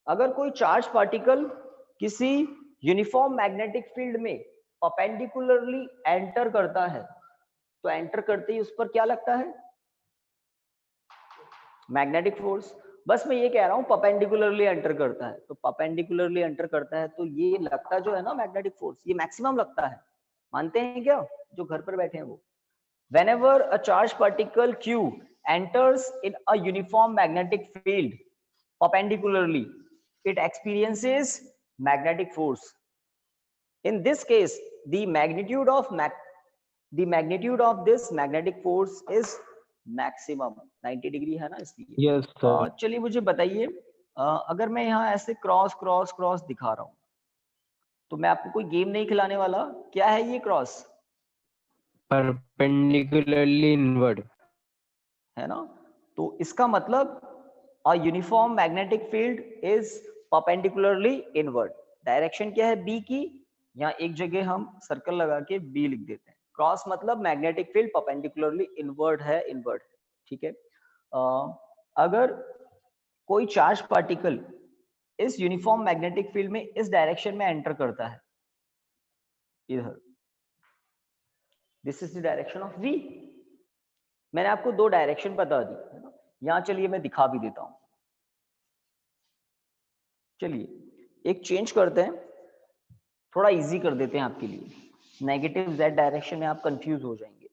अगर कोई चार्ज पार्टिकल किसी यूनिफॉर्म मैग्नेटिक फील्ड में परपेंडिकुलरली एंटर करता है, तो एंटर करते ही उस पर क्या लगता है? Magnetic force. बस मैं ये कह रहा हूं परपेंडिकुलरली एंटर करता है, तो परपेंडिकुलरली एंटर करता है तो ये लगता जो है ना मैग्नेटिक फोर्स, ये मैक्सिमम लगता है। मानते हैं क्या जो घर पर बैठे हैं वो? Whenever a charged particle Q enters in a uniform magnetic field perpendicularly, it experiences magnetic force. In this case, the magnitude of this magnetic force is maximum 90 degree है ना, इसलिए। Yes sir. चलिए मुझे बताइए, अगर मैं यहाँ ऐसे क्रॉस क्रॉस क्रॉस दिखा रहा हूँ, तो मैं आपको कोई गेम नहीं खिलाने वाला। क्या है ये क्रॉस? परपेंडिकुलरली इनवर्ड, है ना? तो इसका मतलब a uniform magnetic field is perpendicularly inward। Direction क्या है? बी की। यहाँ एक जगह हम सर्कल लगा के बी लिख देते हैं। क्रॉस मतलब मैग्नेटिक फील्ड परपेंडिकुलरली इनवर्ड है, इनवर्ड है, ठीक है? अगर कोई चार्ज पार्टिकल इस यूनिफॉर्म मैग्नेटिक फील्ड में इस डायरेक्शन में एंटर करता है, इधर, this is the direction of V. मैंने आपको 2 डायरेक्शन बता दी है ना। यहाँ चलिए मैं दिखा भी देता हूं। चलिए एक चेंज करते हैं, थोड़ा इजी कर देते हैं आपके लिए। नेगेटिव जेड डायरेक्शन में आप कंफ्यूज हो जाएंगे।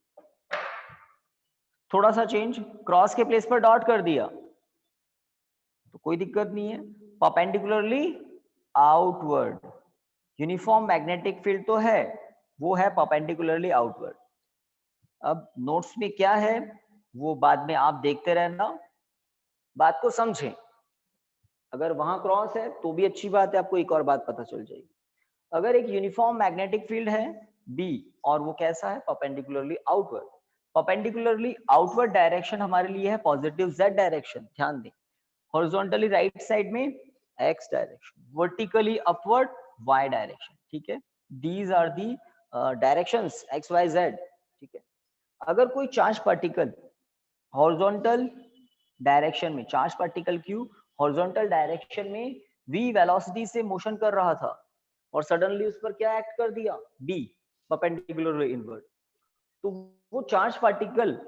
थोड़ा सा चेंज, क्रॉस के प्लेस पर डॉट कर दिया तो कोई दिक्कत नहीं है। Perpendicularly outward, uniform magnetic field तो है, वो है परपेंडिकुलरली आउटवर्ड। अब नोट्स में क्या है वो बाद में आप देखते रहना, बात को समझें। अगर वहां क्रॉस है तो भी अच्छी बात है, आपको एक और बात पता चल जाएगी। अगर एक यूनिफॉर्म मैग्नेटिक फील्ड है बी और वो कैसा है? Perpendicularly outward. Perpendicularly outward direction हमारे लिए है पॉजिटिव जेड डायरेक्शन, ध्यान दें। हॉरिजॉन्टली राइट साइड में X direction, vertically upward Y direction, ठीक है? These are the directions X Y Z, ठीक है? अगर कोई चार्ज पार्टिकल हॉरिजॉन्टल डायरेक्शन में, charge particle Q horizontal direction में v वेलोसिटी से मोशन कर रहा था और सडनली उस पर क्या एक्ट कर दिया? b, परपेंडिकुलरली इनवर्ड, तो वो चार्ज पार्टिकल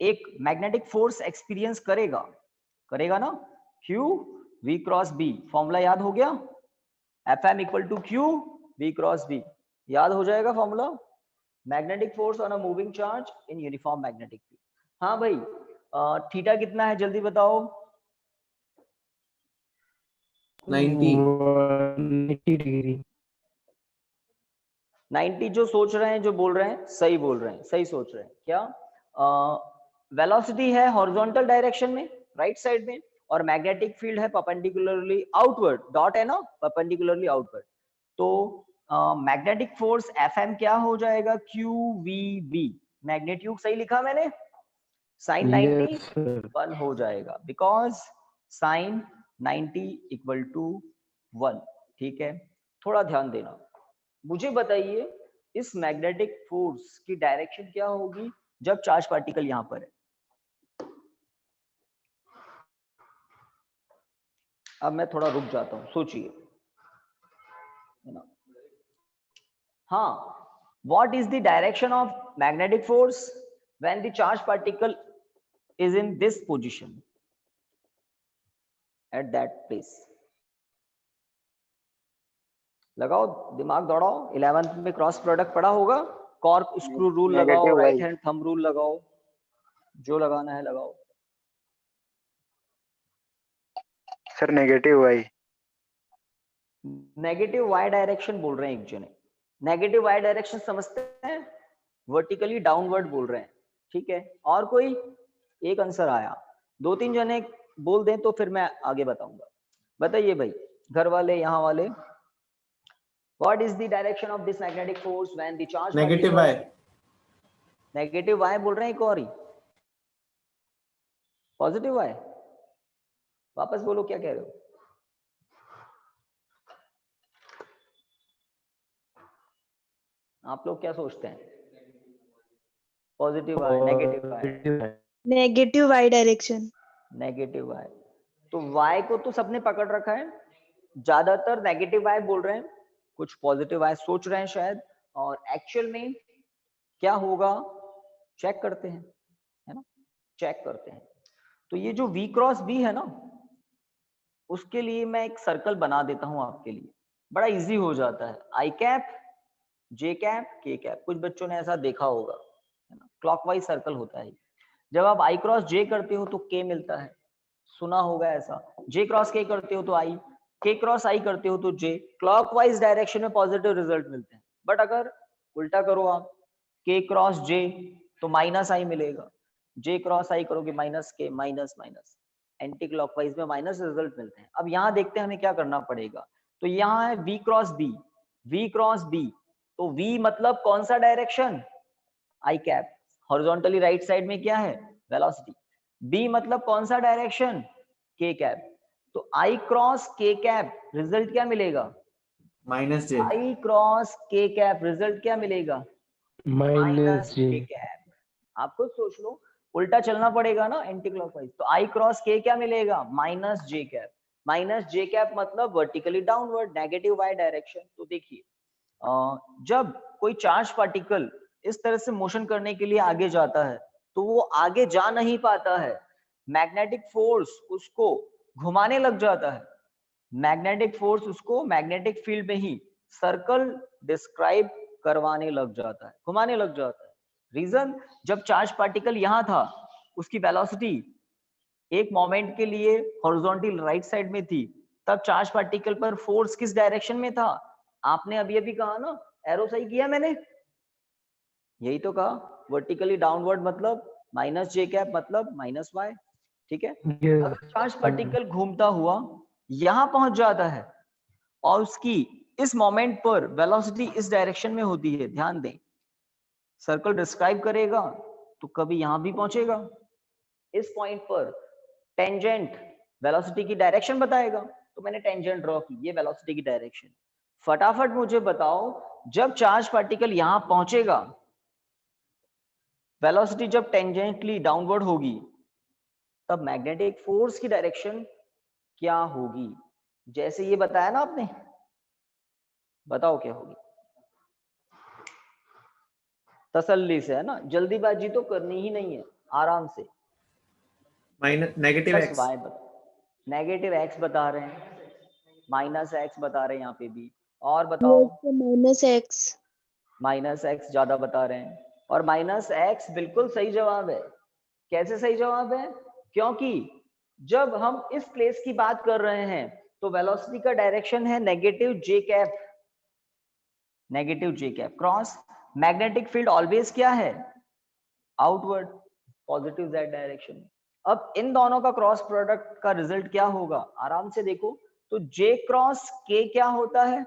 एक मैग्नेटिक फोर्स एक्सपीरियंस करेगा, करेगा ना? q v cross b, formula याद हो गया? Fm equal to q v cross b, याद हो जाएगा formula? Magnetic force on a moving charge in uniform magnetic field. हाँ भाई, थीटा कितना है जल्दी बताओ? 90 डिग्री। 90 जो सोच रहे हैं, जो बोल रहे हैं, सही बोल रहे हैं, सही सोच रहे हैं। क्या वेलोसिटी है हॉरिजॉन्टल डायरेक्शन में? राइट साइड में, और मैग्नेटिक फील्ड है परपेंडिकुलरली आउटवर्ड, डॉट है ना, परपेंडिकुलरली आउटवर्ड। तो मैग्नेटिक फोर्स Fm क्या हो जाएगा, QVB। मैग्नीट्यूड सही लिखा मैंने, साइन 90 Yes, sir. 1 हो जाएगा, बिकॉज साइन 90 इक्वल टू 1। ठीक है, थोड़ा ध्यान देना। मुझे बताइए इस मैग्नेटिक फोर्स की डायरेक्शन क्या होगी जब चार्ज पार्टिकल यहां पर है। अब मैं थोड़ा रुक जाता हूं, सोचिए, है ना। हाँ, what is the direction of magnetic force when the charge particle is in this position at that place? लगाओ दिमाग दौड़ाओ, 11th में क्रॉस प्रोडक्ट पढ़ा होगा, कॉर्क स्क्रू रूल लगाओ, negative right Y. Hand thumb rule लगाओ, जो लगाना है लगाओ। Sir negative Y. Negative Y direction बोल रहे हैं एक जने, नेगेटिव वाई डायरेक्शन समझते हैं, वर्टिकली डाउनवर्ड बोल रहे हैं। ठीक है, और कोई एक आंसर आया, 2-3 जने बोल दें तो फिर मैं आगे बताऊंगा। बताइए भाई, घर वाले, यहाँ वाले, what is the direction of this magnetic force when the charge negative particle? y। Negative Y बोल रहे हैं, एक और ही पॉजिटिव वाई। वापस बोलो क्या कह रहे हो। आप लोग क्या सोचते हैं, positive Y, negative Y? Negative Y direction. Negative Y, तो वाई को तो सबने पकड़ रखा है, ज्यादातर नेगेटिव वाई बोल रहे हैं, कुछ पॉजिटिव वाई सोच रहे हैं शायद, और एक्चुअल में क्या होगा चेक करते हैं, है ना, चेक करते हैं। तो ये जो V क्रॉस B है ना, उसके लिए मैं एक सर्कल बना देता हूं आपके लिए, बड़ा इजी हो जाता है। I cap, J cap, K cap, कुछ बच्चों ने ऐसा देखा होगा, है ना, क्लॉकवाइज सर्कल होता है। जब आप I क्रॉस J करते हो तो K मिलता है, सुना होगा ऐसा। J क्रॉस K करते हो तो I, K क्रॉस I करते हो तो J, क्लॉकवाइज डायरेक्शन में पॉजिटिव रिजल्ट मिलते हैं। बट अगर उल्टा करो आप, K क्रॉस J तो माइनस I मिलेगा, J क्रॉस I करोगे minus K, minus minus, anti clockwise में माइनस रिजल्ट मिलते हैं। अब यहाँ देखते हैं हमें क्या करना पड़ेगा। तो यहाँ है V cross B, V cross B, तो V मतलब कौन सा direction, I cap, horizontally right side में क्या है, वेलोसिटी। B मतलब कौन सा डायरेक्शन, K कैप, तो I cross K cap result क्या मिलेगा, minus J. I cross K cap result क्या मिलेगा, माइनस K जे। कैप। आप खुद सोच लो, उल्टा चलना पड़ेगा ना एंटी क्लॉकवाइज, तो I क्रॉस K क्या मिलेगा, minus J cap. Minus J cap मतलब vertically downward, negative Y direction. तो देखिए जब कोई चार्ज पार्टिकल इस तरह से मोशन करने के लिए आगे जाता है तो वो आगे जा नहीं पाता है, मैग्नेटिक फोर्स उसको घुमाने लग जाता है, मैग्नेटिक फोर्स उसको मैग्नेटिक फील्ड में ही सर्कल डिस्क्राइब करवाने लग जाता है, घुमाने लग जाता है। रीजन, जब चार्ज पार्टिकल यहां था उसकी वेलोसिटी एक मोमेंट के लिए हॉरिजॉन्टल राइट साइड में थी, तब चार्ज पार्टिकल पर फोर्स किस डायरेक्शन में था, आपने अभी अभी कहा ना, एरो सही किया मैंने, यही तो कहा, वर्टिकली डाउनवर्ड मतलब माइनस J कैप मतलब माइनस वाई। ठीक है, अगर चार्ज पार्टिकल घूमता हुआ यहां पहुंच जाता है और उसकी इस मोमेंट पर वेलोसिटी इस डायरेक्शन में होती है, ध्यान दें, सर्कल डिस्क्राइब करेगा तो कभी यहां भी पहुंचेगा, इस पॉइंट पर टेंजेंट वेलोसिटी की डायरेक्शन बताएगा, तो मैंने टेंजेंट ड्रॉ की, ये वेलोसिटी की डायरेक्शन। फटाफट मुझे बताओ, जब चार्ज पार्टिकल यहां पहुंचेगा, वेलोसिटी जब टेंजेंटली डाउनवर्ड होगी, तब मैग्नेटिक फोर्स की डायरेक्शन क्या होगी, जैसे ये बताया ना आपने, बताओ क्या होगी, तसल्ली से, है ना, जल्दीबाजी तो करनी ही नहीं है, आराम से। Minus negative plus X. Y negative X बता रहे हैं, माइनस एक्स बता रहे हैं यहाँ पे भी, और बताओ, माइनस एक्स। माइनस एक्स ज्यादा बता रहे हैं, और माइनस एक्स बिल्कुल सही जवाब है। कैसे सही जवाब है, क्योंकि जब हम इस प्लेस की बात कर रहे हैं तो वेलोसिटी का डायरेक्शन है negative J cap, negative J cap cross magnetic field always क्या है, आउटवर्ड, पॉजिटिव Z डायरेक्शन। अब इन दोनों का क्रॉस प्रोडक्ट का रिजल्ट क्या होगा, आराम से देखो। तो J क्रॉस K क्या होता है?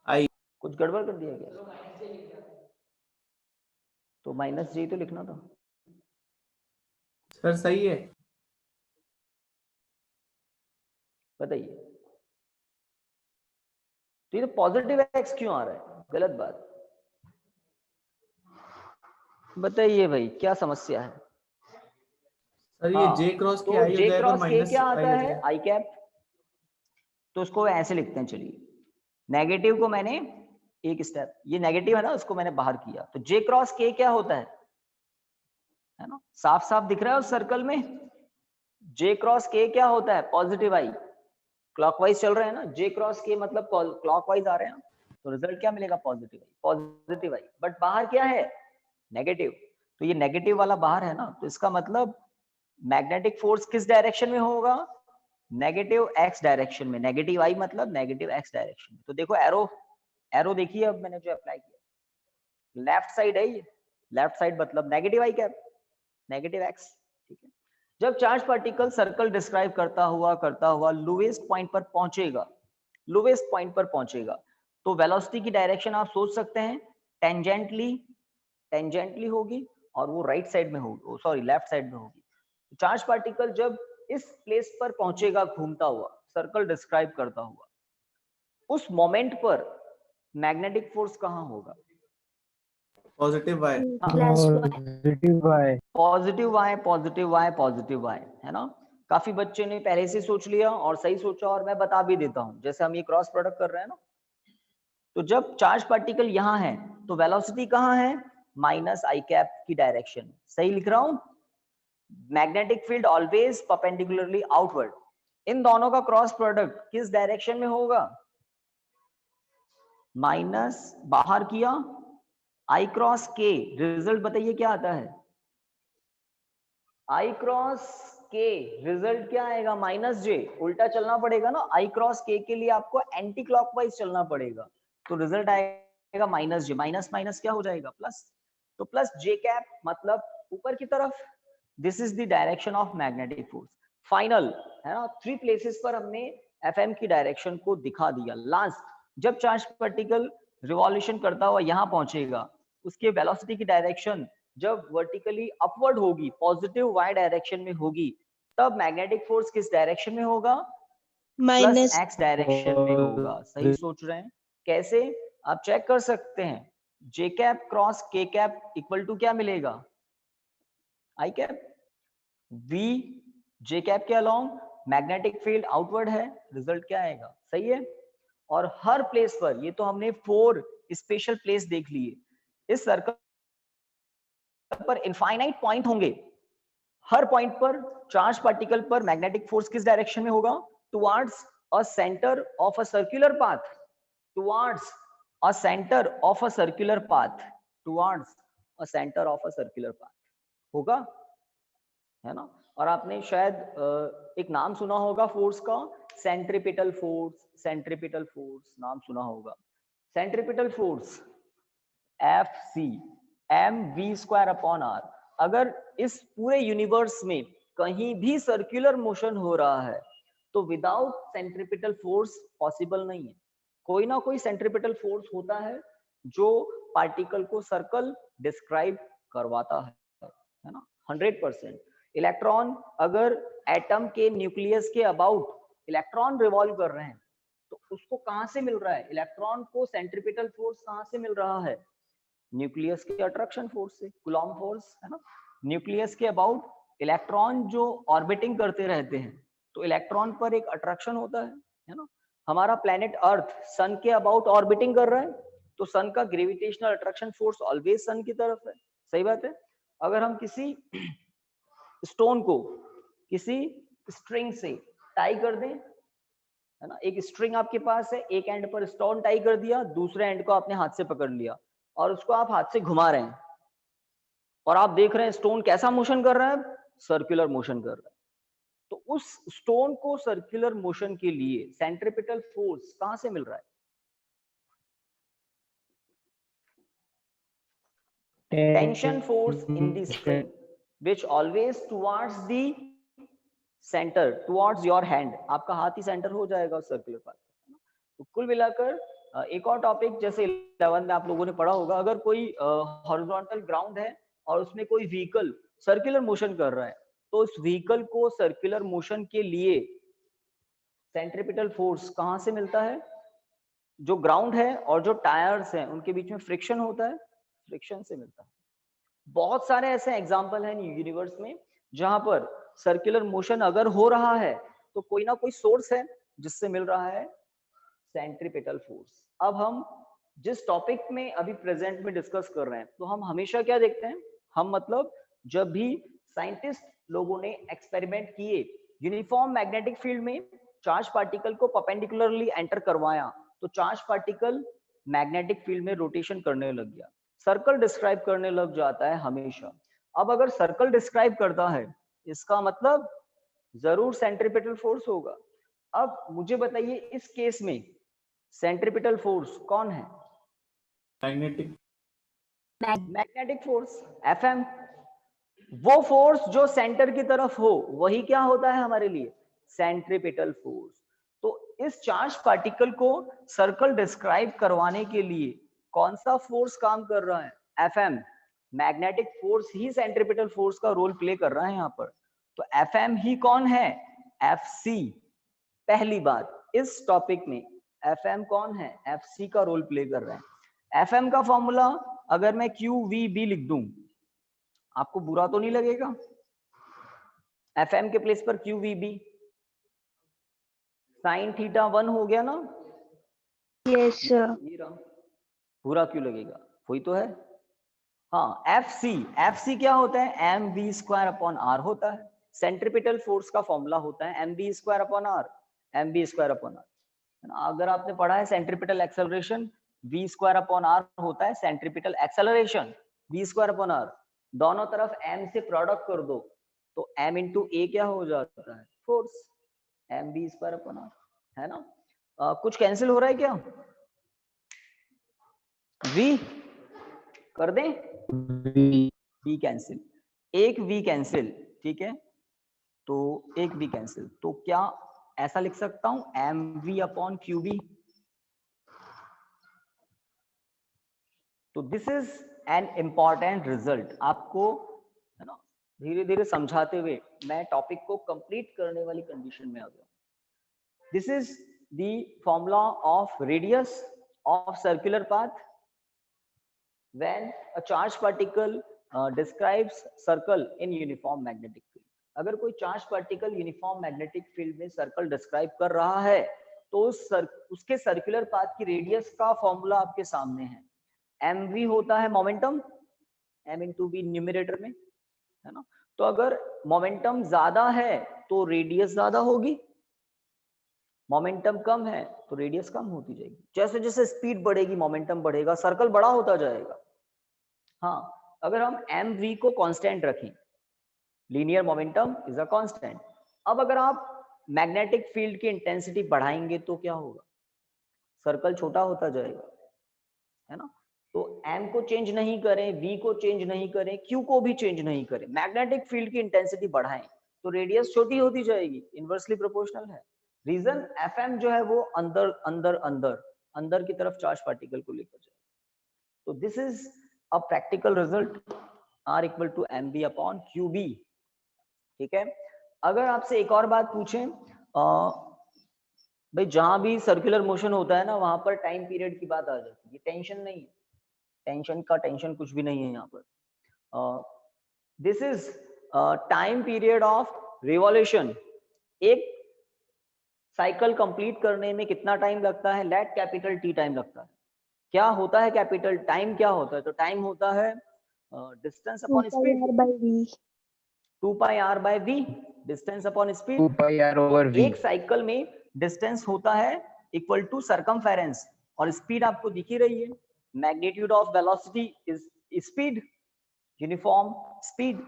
I। कुछ गड़बड़ कर दिया क्या? तो माइनस J तो लिखना था। सर सही है। बताइए, तो ये तो पॉजिटिव एक्स क्यों आ रहा है? गलत बात। बताइए भाई, क्या समस्या है? सर ये हाँ, J क्रॉस तो के I हो J जाएगा, क्रॉस K माइनस क्या I आता हो है? जाएगा। आई कैप। तो उसको ऐसे लिखते हैं, चलिए। नेगेटिव को मैंने एक स्टेप, ये नेगेटिव है ना, उसको मैंने बाहर किया। तो J क्रॉस K क्या होता है ना? साफ साफ दिख रहा है उस सर्कल में। J क्रॉस K क्या होता है? पॉजिटिव आई। क्लॉकवाइज चल रहे हैं ना, J क्रॉस K मतलब क्लॉकवाइज आ रहे हैं, तो रिजल्ट क्या मिलेगा? Positive I, positive I. But बाहर क्या है? नेगेटिव। तो ये नेगेटिव वाला बाहर है ना, तो इसका मतलब मैग्नेटिक फोर्स किस डायरेक्शन में होगा? नेगेटिव एक्स डायरेक्शन में। नेगेटिव आई मतलब नेगेटिव एक्स डायरेक्शन में। तो देखो एरो, एरो देखिए अब मैंने जो अप्लाई किया, लेफ्ट साइड है ये। लेफ्ट साइड मतलब नेगेटिव आई कैप, नेगेटिव एक्स। ठीक है। जब चार्ज पार्टिकल सर्कल डिस्क्राइब करता हुआ लोवेस्ट पॉइंट पर पहुंचेगा, लोवेस्ट पॉइंट पर पहुंचेगा, तो वेलोसिटी की डायरेक्शन आप सोच सकते हैं टेंजेंटली, टेंजेंटली होगी, और वो राइट साइड में होगी, सॉरी लेफ्ट साइड में होगी। चार्ज पार्टिकल जब इस प्लेस पर पहुंचेगा घूमता हुआ, सर्कल डिस्क्राइब करता हुआ, उस मोमेंट पर मैग्नेटिक फोर्स कहां होगा? Positive Y। Positive y। Positive Y, positive Y, positive Y, है ना? काफी बच्चे ने पहले से सोच लिया और सही सोचा, और मैं बता भी देता हूं, जैसे हम ये क्रॉस प्रोडक्ट कर रहे हैं ना, तो जब चार्ज पार्टिकल यहां है तो वेलोसिटी कहां है? माइनस आई कैप की डायरेक्शन। सही लिख रहा हूं? Magnetic field always perpendicularly outward. इन दोनों का क्रॉस प्रोडक्ट किस डायरेक्शन में होगा? माइनस, बाहर किया, आई क्रॉस के। रिजल्ट बताइए क्या आता है? आई क्रॉस के रिजल्ट क्या आएगा? माइनस जे। उल्टा चलना पड़ेगा ना, आई क्रॉस के लिए आपको एंटी क्लॉकवाइज चलना पड़ेगा, तो रिजल्ट आएगा माइनस जे। माइनस माइनस क्या हो जाएगा? प्लस। तो प्लस जे कैप मतलब ऊपर की तरफ। This is the direction of magnetic force. Final है ना, 3 प्लेसेस पर हमने एफएम की डायरेक्शन को दिखा दिया। लास्ट, जब चार्ज पार्टिकल रिवॉल्यूशन करता हुआ यहां पहुंचेगा, उसके वेलोसिटी की डायरेक्शन जब वर्टिकली अपवर्ड होगी, पॉजिटिव वाई डायरेक्शन में होगी, तब मैग्नेटिक फोर्स किस डायरेक्शन में होगा? प्लस माइनस एक्स डायरेक्शन में होगा। सही सोच रहे हैं? कैसे? आप चेक कर सकते हैं। जे कैप क्रॉस के कैप इक्वल टू क्या मिलेगा? आई कैप। वी जे कैप के अलोंग मैग्नेटिक फील्ड आउटवर्ड है, रिजल्ट क्या आएगा? सही है। और हर प्लेस पर, ये तो हमने 4 स्पेशल प्लेस देख लिए, इस सर्कल पर इनफाइनाइट पॉइंट होंगे। हर पॉइंट पर चार्ज पार्टिकल पर मैग्नेटिक फोर्स किस डायरेक्शन में होगा? Towards a centre of a circular path, towards a centre of a circular path, towards a centre of a circular path होगा, है ना? और आपने शायद एक नाम सुना होगा फोर्स का, सेंट्रीपिटल फोर्स। सेंट्रीपिटल फोर्स नाम सुना होगा। Centripetal force F C M V square upon R. अगर इस पूरे यूनिवर्स में कहीं भी सर्कुलर मोशन हो रहा है, तो विदाउट सेंट्रीपिटल फोर्स पॉसिबल नहीं है। कोई ना कोई सेंट्रीपिटल फोर्स होता है जो पार्टिकल को सर्कल डिस्क्राइब करवाता है ना? 100%। इलेक्ट्रॉन अगर एटम के न्यूक्लियस के अबाउट इलेक्ट्रॉन रिवॉल्व कर रहे हैं, तो उसको कहां से मिल रहा है? इलेक्ट्रॉन को सेंट्रीपिटल फोर्स कहां से मिल रहा है? न्यूक्लियस के अट्रैक्शन फोर्स से, कूलॉम फोर्स, है ना? न्यूक्लियस के अबाउट इलेक्ट्रॉन जो ऑर्बिटिंग करते रहते हैं, तो इलेक्ट्रॉन पर एक अट्रैक्शन होता है ना? हमारा प्लेनेट अर्थ सन के अबाउट ऑर्बिटिंग कर रहा है, तो सन का ग्रेविटेशनल अट्रैक्शन फोर्स ऑलवेज सन की तरफ है। सही बात है। अगर हम किसी स्टोन को किसी स्ट्रिंग से टाई कर दें, है ना, एक स्ट्रिंग आपके पास है, एक एंड पर स्टोन टाई कर दिया, दूसरे एंड को आपने हाथ से पकड़ लिया और उसको आप हाथ से घुमा रहे हैं, और आप देख रहे हैं स्टोन कैसा मोशन कर रहा है? सर्कुलर मोशन कर रहा है। तो उस स्टोन को सर्कुलर मोशन के लिए सेंट्रीपिटल फोर्स कहां से मिल रहा है? tension force in the spring which always towards the center, towards your hand, आपका हाथ ही सेंटर हो जाएगा सर्कुलर पाथ। तो कुल मिलाकर एक और टॉपिक जैसे 11 में आप लोगों ने पढ़ा होगा, अगर कोई हॉरिजॉन्टल ग्राउंड है और उसमें कोई व्हीकल सर्कुलर मोशन कर रहा है, तो उस व्हीकल को सर्कुलर मोशन के लिए सेंट्रीपिटल फोर्स कहां से मिलता है? जो ग्राउंड है और जो टायर्स हैं उनके बीच में फ्रिक्शन होता है, फ्रिक्शन से मिलता है। बहुत सारे ऐसे एग्जांपल हैं यूनिवर्स में जहां पर सर्कुलर मोशन अगर हो रहा है तो कोई ना कोई सोर्स है जिससे मिल रहा है सेंट्रीपिटल फोर्स। अब हम जिस टॉपिक में अभी प्रेजेंट में डिस्कस कर रहे हैं, तो हम हमेशा क्या देखते हैं, हम मतलब जब भी साइंटिस्ट लोगों ने एक्सपेरिमेंट किए, यूनिफॉर्म मैग्नेटिक फील्ड में चार्ज पार्टिकल को परपेंडिकुलरली एंटर करवाया, तो चार्ज पार्टिकल मैग्नेटिक फील्ड में रोटेशन करने लग गया, सर्कल डिस्क्राइब करने लग जाता है हमेशा। अब अगर सर्कल डिस्क्राइब करता है, इसका मतलब जरूर सेंट्रीपिटल फोर्स होगा। अब मुझे बताइए इस केस में सेंट्रीपिटल फोर्स कौन है? Magnetic magnetic force, FM. वो फोर्स जो सेंटर की तरफ हो वही क्या होता है हमारे लिए? Centripetal force. तो इस चार्ज पार्टिकल को सर्कल डिस्क्राइब करवाने के लिए कौन सा फोर्स काम कर रहा है? एफएम। मैग्नेटिक फोर्स ही सेंट्रीपिटल फोर्स का रोल प्ले कर रहा है यहाँ पर। तो एफएम ही कौन है? एफसी। पहली बात, इस टॉपिक में एफएम कौन है? एफसी का रोल प्ले कर रहा है। एफएम का फॉर्मूला अगर मैं QVB लिख दूं, आपको बुरा तो नहीं लगेगा? एफएम के प्लेस पर QVB, साइन थीटा 1 हो गया ना? Yes, sir. ये रहा। बुरा क्यों लगेगा? वही तो है। हाँ, एफसी क्या होता है? mv² होता है। सेंट्रीपिटल फोर्स का फॉर्मूला होता है mv²/r, mv²/r। अगर आपने पढ़ा है सेंट्रीपिटल एक्सेलरेशन, v²/r होता है सेंट्रीपिटल एक्सेलरेशन, v²/r। दोनों तरफ m से प्रोडक्ट कर दो तो m इंटू a क्या हो जाता है? फोर्स, mv²/r, है ना? कुछ कैंसिल हो रहा है क्या? v कर दें? v कैंसिल, एक v कैंसिल, ठीक है? तो एक v कैंसिल, तो क्या ऐसा लिख सकता हूं mv/qb? तो this is an important result. आपको है ना धीरे धीरे समझाते हुए मैं टॉपिक को कंप्लीट करने वाली कंडीशन में आ गया। This is the formula of radius of circular path when a charge particle describes circle in uniform magnetic field. अगर कोई charge particle uniform magnetic field में सर्कल डिस्क्राइब कर रहा है तो उसके सर्कुलर पाथ की रेडियस का फॉर्मूला आपके सामने है। mv होता है momentum, m into v numerator में, है ना? तो अगर मोमेंटम ज्यादा है तो रेडियस ज्यादा होगी, मोमेंटम कम है तो रेडियस कम होती जाएगी। जैसे जैसे स्पीड बढ़ेगी मोमेंटम बढ़ेगा, सर्कल बड़ा होता जाएगा। हाँ, अगर हम mv को कांस्टेंट रखें, linear momentum is a constant. अब अगर आप मैग्नेटिक फील्ड की इंटेंसिटी बढ़ाएंगे तो क्या होगा? सर्कल छोटा होता जाएगा, है ना? तो m को चेंज नहीं करें, v को चेंज नहीं करें, q को भी चेंज नहीं करें, मैग्नेटिक फील्ड की इंटेंसिटी बढ़ाएं तो रेडियस छोटी होती जाएगी, इनवर्सली प्रोपोर्शनल है। रीजन fm जो है वो अंदर अंदर अंदर अंदर की तरफ चार्ज पार्टिकल को लेकर जाए। तो this is a practical result, r equal to mv/qb। ठीक है? अगर आपसे एक और बात पूछें, भाई जहां भी सर्कुलर मोशन होता है ना, वहां पर टाइम पीरियड की बात आ जाती है। टेंशन नहीं है, टेंशन कुछ भी नहीं है यहाँ पर। This is time period of revolution. एक साइकिल कंप्लीट करने में कितना टाइम लगता है? लेट कैपिटल टी टाइम लगता है। क्या होता है कैपिटल टाइम? क्या होता है? तो टाइम होता है distance upon speed, 2πr/v. 2πr/v, distance upon speed. 2πr/v. एक साइकिल में डिस्टेंस होता है इक्वल टू सरकमफेरेंस, और स्पीड आपको दिख ही रही है, magnitude of velocity is speed, uniform speed.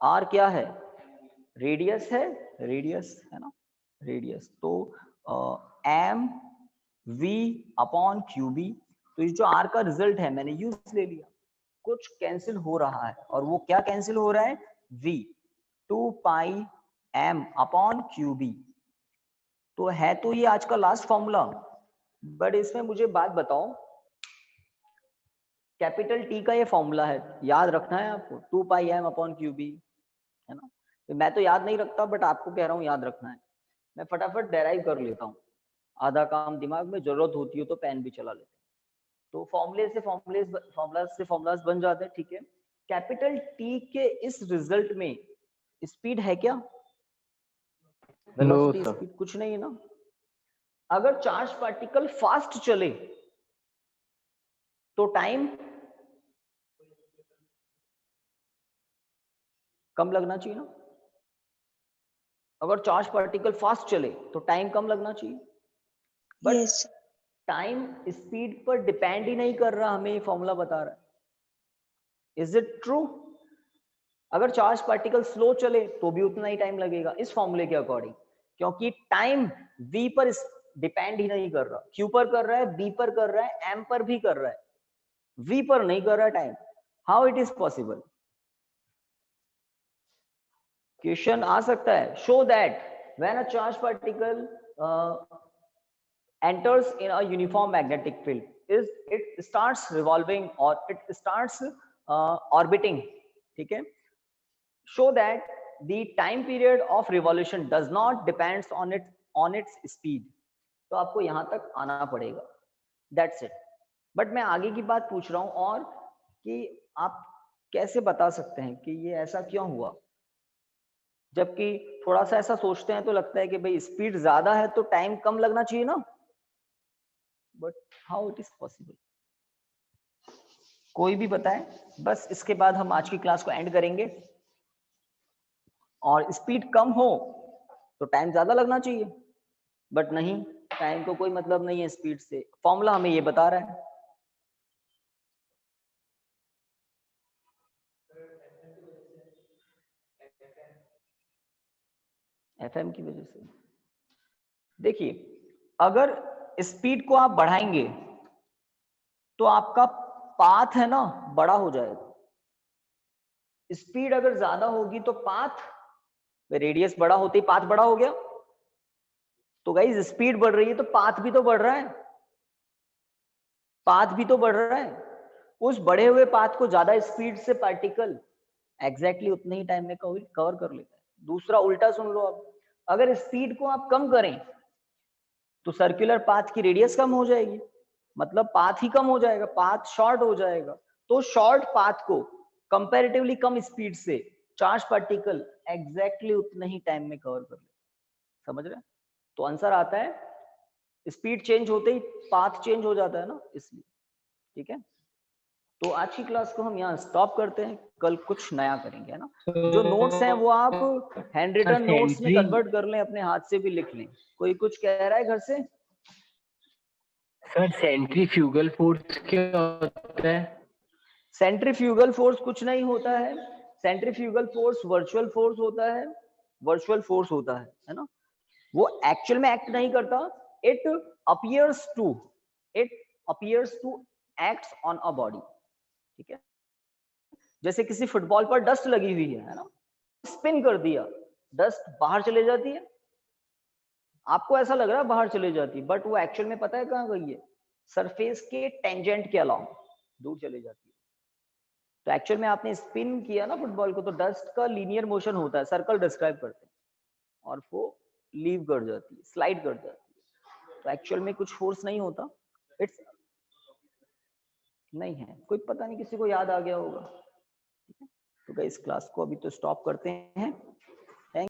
R क्या है? रेडियस है, रेडियस है ना, रेडियस। तो m v अपॉन QB। तो ये जो r का रिजल्ट है मैंने यूज ले लिया, कुछ कैंसिल हो रहा है और वो क्या कैंसिल हो रहा है, v 2 पाई m अपॉन QB। तो है तो ये आज का लास्ट फॉर्मूला, बट इसमें मुझे बात बताओ, कैपिटल T का ये फॉर्मूला है, याद रखना है आपको, 2 पाई m अपॉन QB, है ना। तो मैं तो याद नहीं रखता, बट आपको कह रहा हूँ याद रखना है। मैं फटाफट डेराइव कर लेता हूँ, आधा काम दिमाग में, जरूरत होती हो तो पेन भी चला लेते हैं। तो फॉर्मूलाज बन जाते हैं, ठीक है। कैपिटल T के इस रिजल्ट में स्पीड है क्या, वेलोसिटी sir. स्पीड कुछ नहीं है ना। अगर चार्ज पार्टिकल फास्ट चले तो टाइम कम लगना चाहिए ना। अगर चार्ज पार्टिकल फास्ट चले तो टाइम कम लगना चाहिए, बट Yes. टाइम स्पीड पर डिपेंड ही नहीं कर रहा, हमें ये फॉर्मूला बता रहा है। Is it true? अगर चार्ज पार्टिकल स्लो चले तो भी उतना ही टाइम लगेगा इस फॉर्मूले के अकॉर्डिंग, क्योंकि टाइम v पर डिपेंड ही नहीं कर रहा, q पर कर रहा है, b पर कर रहा है, m पर भी कर रहा है, v पर नहीं कर रहा time. How it is possible? Question आ सकता है, show that when a charge particle enters in a uniform magnetic field is it starts revolving or it starts orbiting, ठीक है। show that the time period of revolution does not depends on its speed। तो आपको यहां तक आना पड़ेगा, that's it। But मैं आगे की बात पूछ रहा हूं, और कि आप कैसे बता सकते हैं कि ये ऐसा क्यों हुआ, जबकि थोड़ा सा ऐसा सोचते हैं तो लगता है कि भाई स्पीड ज्यादा है तो टाइम कम लगना चाहिए ना, but how it is possible? कोई भी बताए, बस इसके बाद हम आज की क्लास को एंड करेंगे। और स्पीड कम हो तो टाइम ज्यादा लगना चाहिए, बट नहीं, टाइम को कोई मतलब नहीं है स्पीड से, फॉर्मूला हमें ये बता रहा है। FM की वजह से। देखिए, अगर स्पीड को आप बढ़ाएंगे तो आपका पाथ है ना बड़ा हो जाएगा। स्पीड अगर ज्यादा होगी तो पाथ, रेडियस बड़ा होते ही पाथ बड़ा हो गया, तो गाइस स्पीड बढ़ रही है तो पाथ भी तो बढ़ रहा है, पाथ भी तो बढ़ रहा है। उस बढ़े हुए पाथ को ज्यादा स्पीड से पार्टिकल एग्जैक्टली उतने ही टाइम में कवर कर लेता है। दूसरा उल्टा सुन लो, अब अगर स्पीड को आप कम करें तो सर्कुलर पाथ की रेडियस कम हो जाएगी, मतलब पाथ ही कम हो जाएगा, पाथ शॉर्ट हो जाएगा। तो शॉर्ट पाथ को कंपैरेटिवली कम स्पीड से चार्ज पार्टिकल एग्जैक्टली उतने ही टाइम में कवर कर लेता। समझ रहे हैं? तो आंसर आता है स्पीड चेंज होते ही पाथ चेंज हो जाता है ना, इसलिए। ठीक है, तो आज की क्लास को हम यहाँ स्टॉप करते हैं, कल कुछ नया करेंगे, है ना। जो नोट्स हैं वो आप हैंड रिटन नोट्स में कन्वर्ट कर लें, अपने हाथ से भी लिख लें। कोई कुछ कह रहा है घर से? सर सेंट्रीफ्यूगल फोर्स क्या होता है? सेंट्रीफ्यूगल फोर्स कुछ नहीं होता है, सेंट्रीफ्यूगल फोर्स वर्चुअल फोर्स होता है, वर्चुअल फोर्स होता है ना। वो एक्चुअल में एक्ट नहीं करता, it appears to acts on a body. ठीक है, जैसे किसी फुटबॉल पर डस्ट लगी हुई है ना, स्पिन कर दिया, डस्ट बाहर चले जाती है, आपको ऐसा लग रहा है बाहर चले जाती है, बट वो एक्चुअल में पता है कहाँ गई है, सरफेस के टेंजेंट के अलाउंग दूर चले जाती है। तो एक्चुअल में आपने स्पिन किया ना फुटबॉल को, तो डस्ट का लीनियर मोशन होता है, सर्कल डिस्क्राइब करते हैं, और वो लीव कर जाती है, स्लाइड कर जाती है। तो एक्चुअल में कुछ फोर्स नहीं होता, इट्स नहीं है, कोई पता नहीं, किसी को याद आ गया होगा। ठीक है, तो गाइस क्लास को अभी तो स्टॉप करते हैं।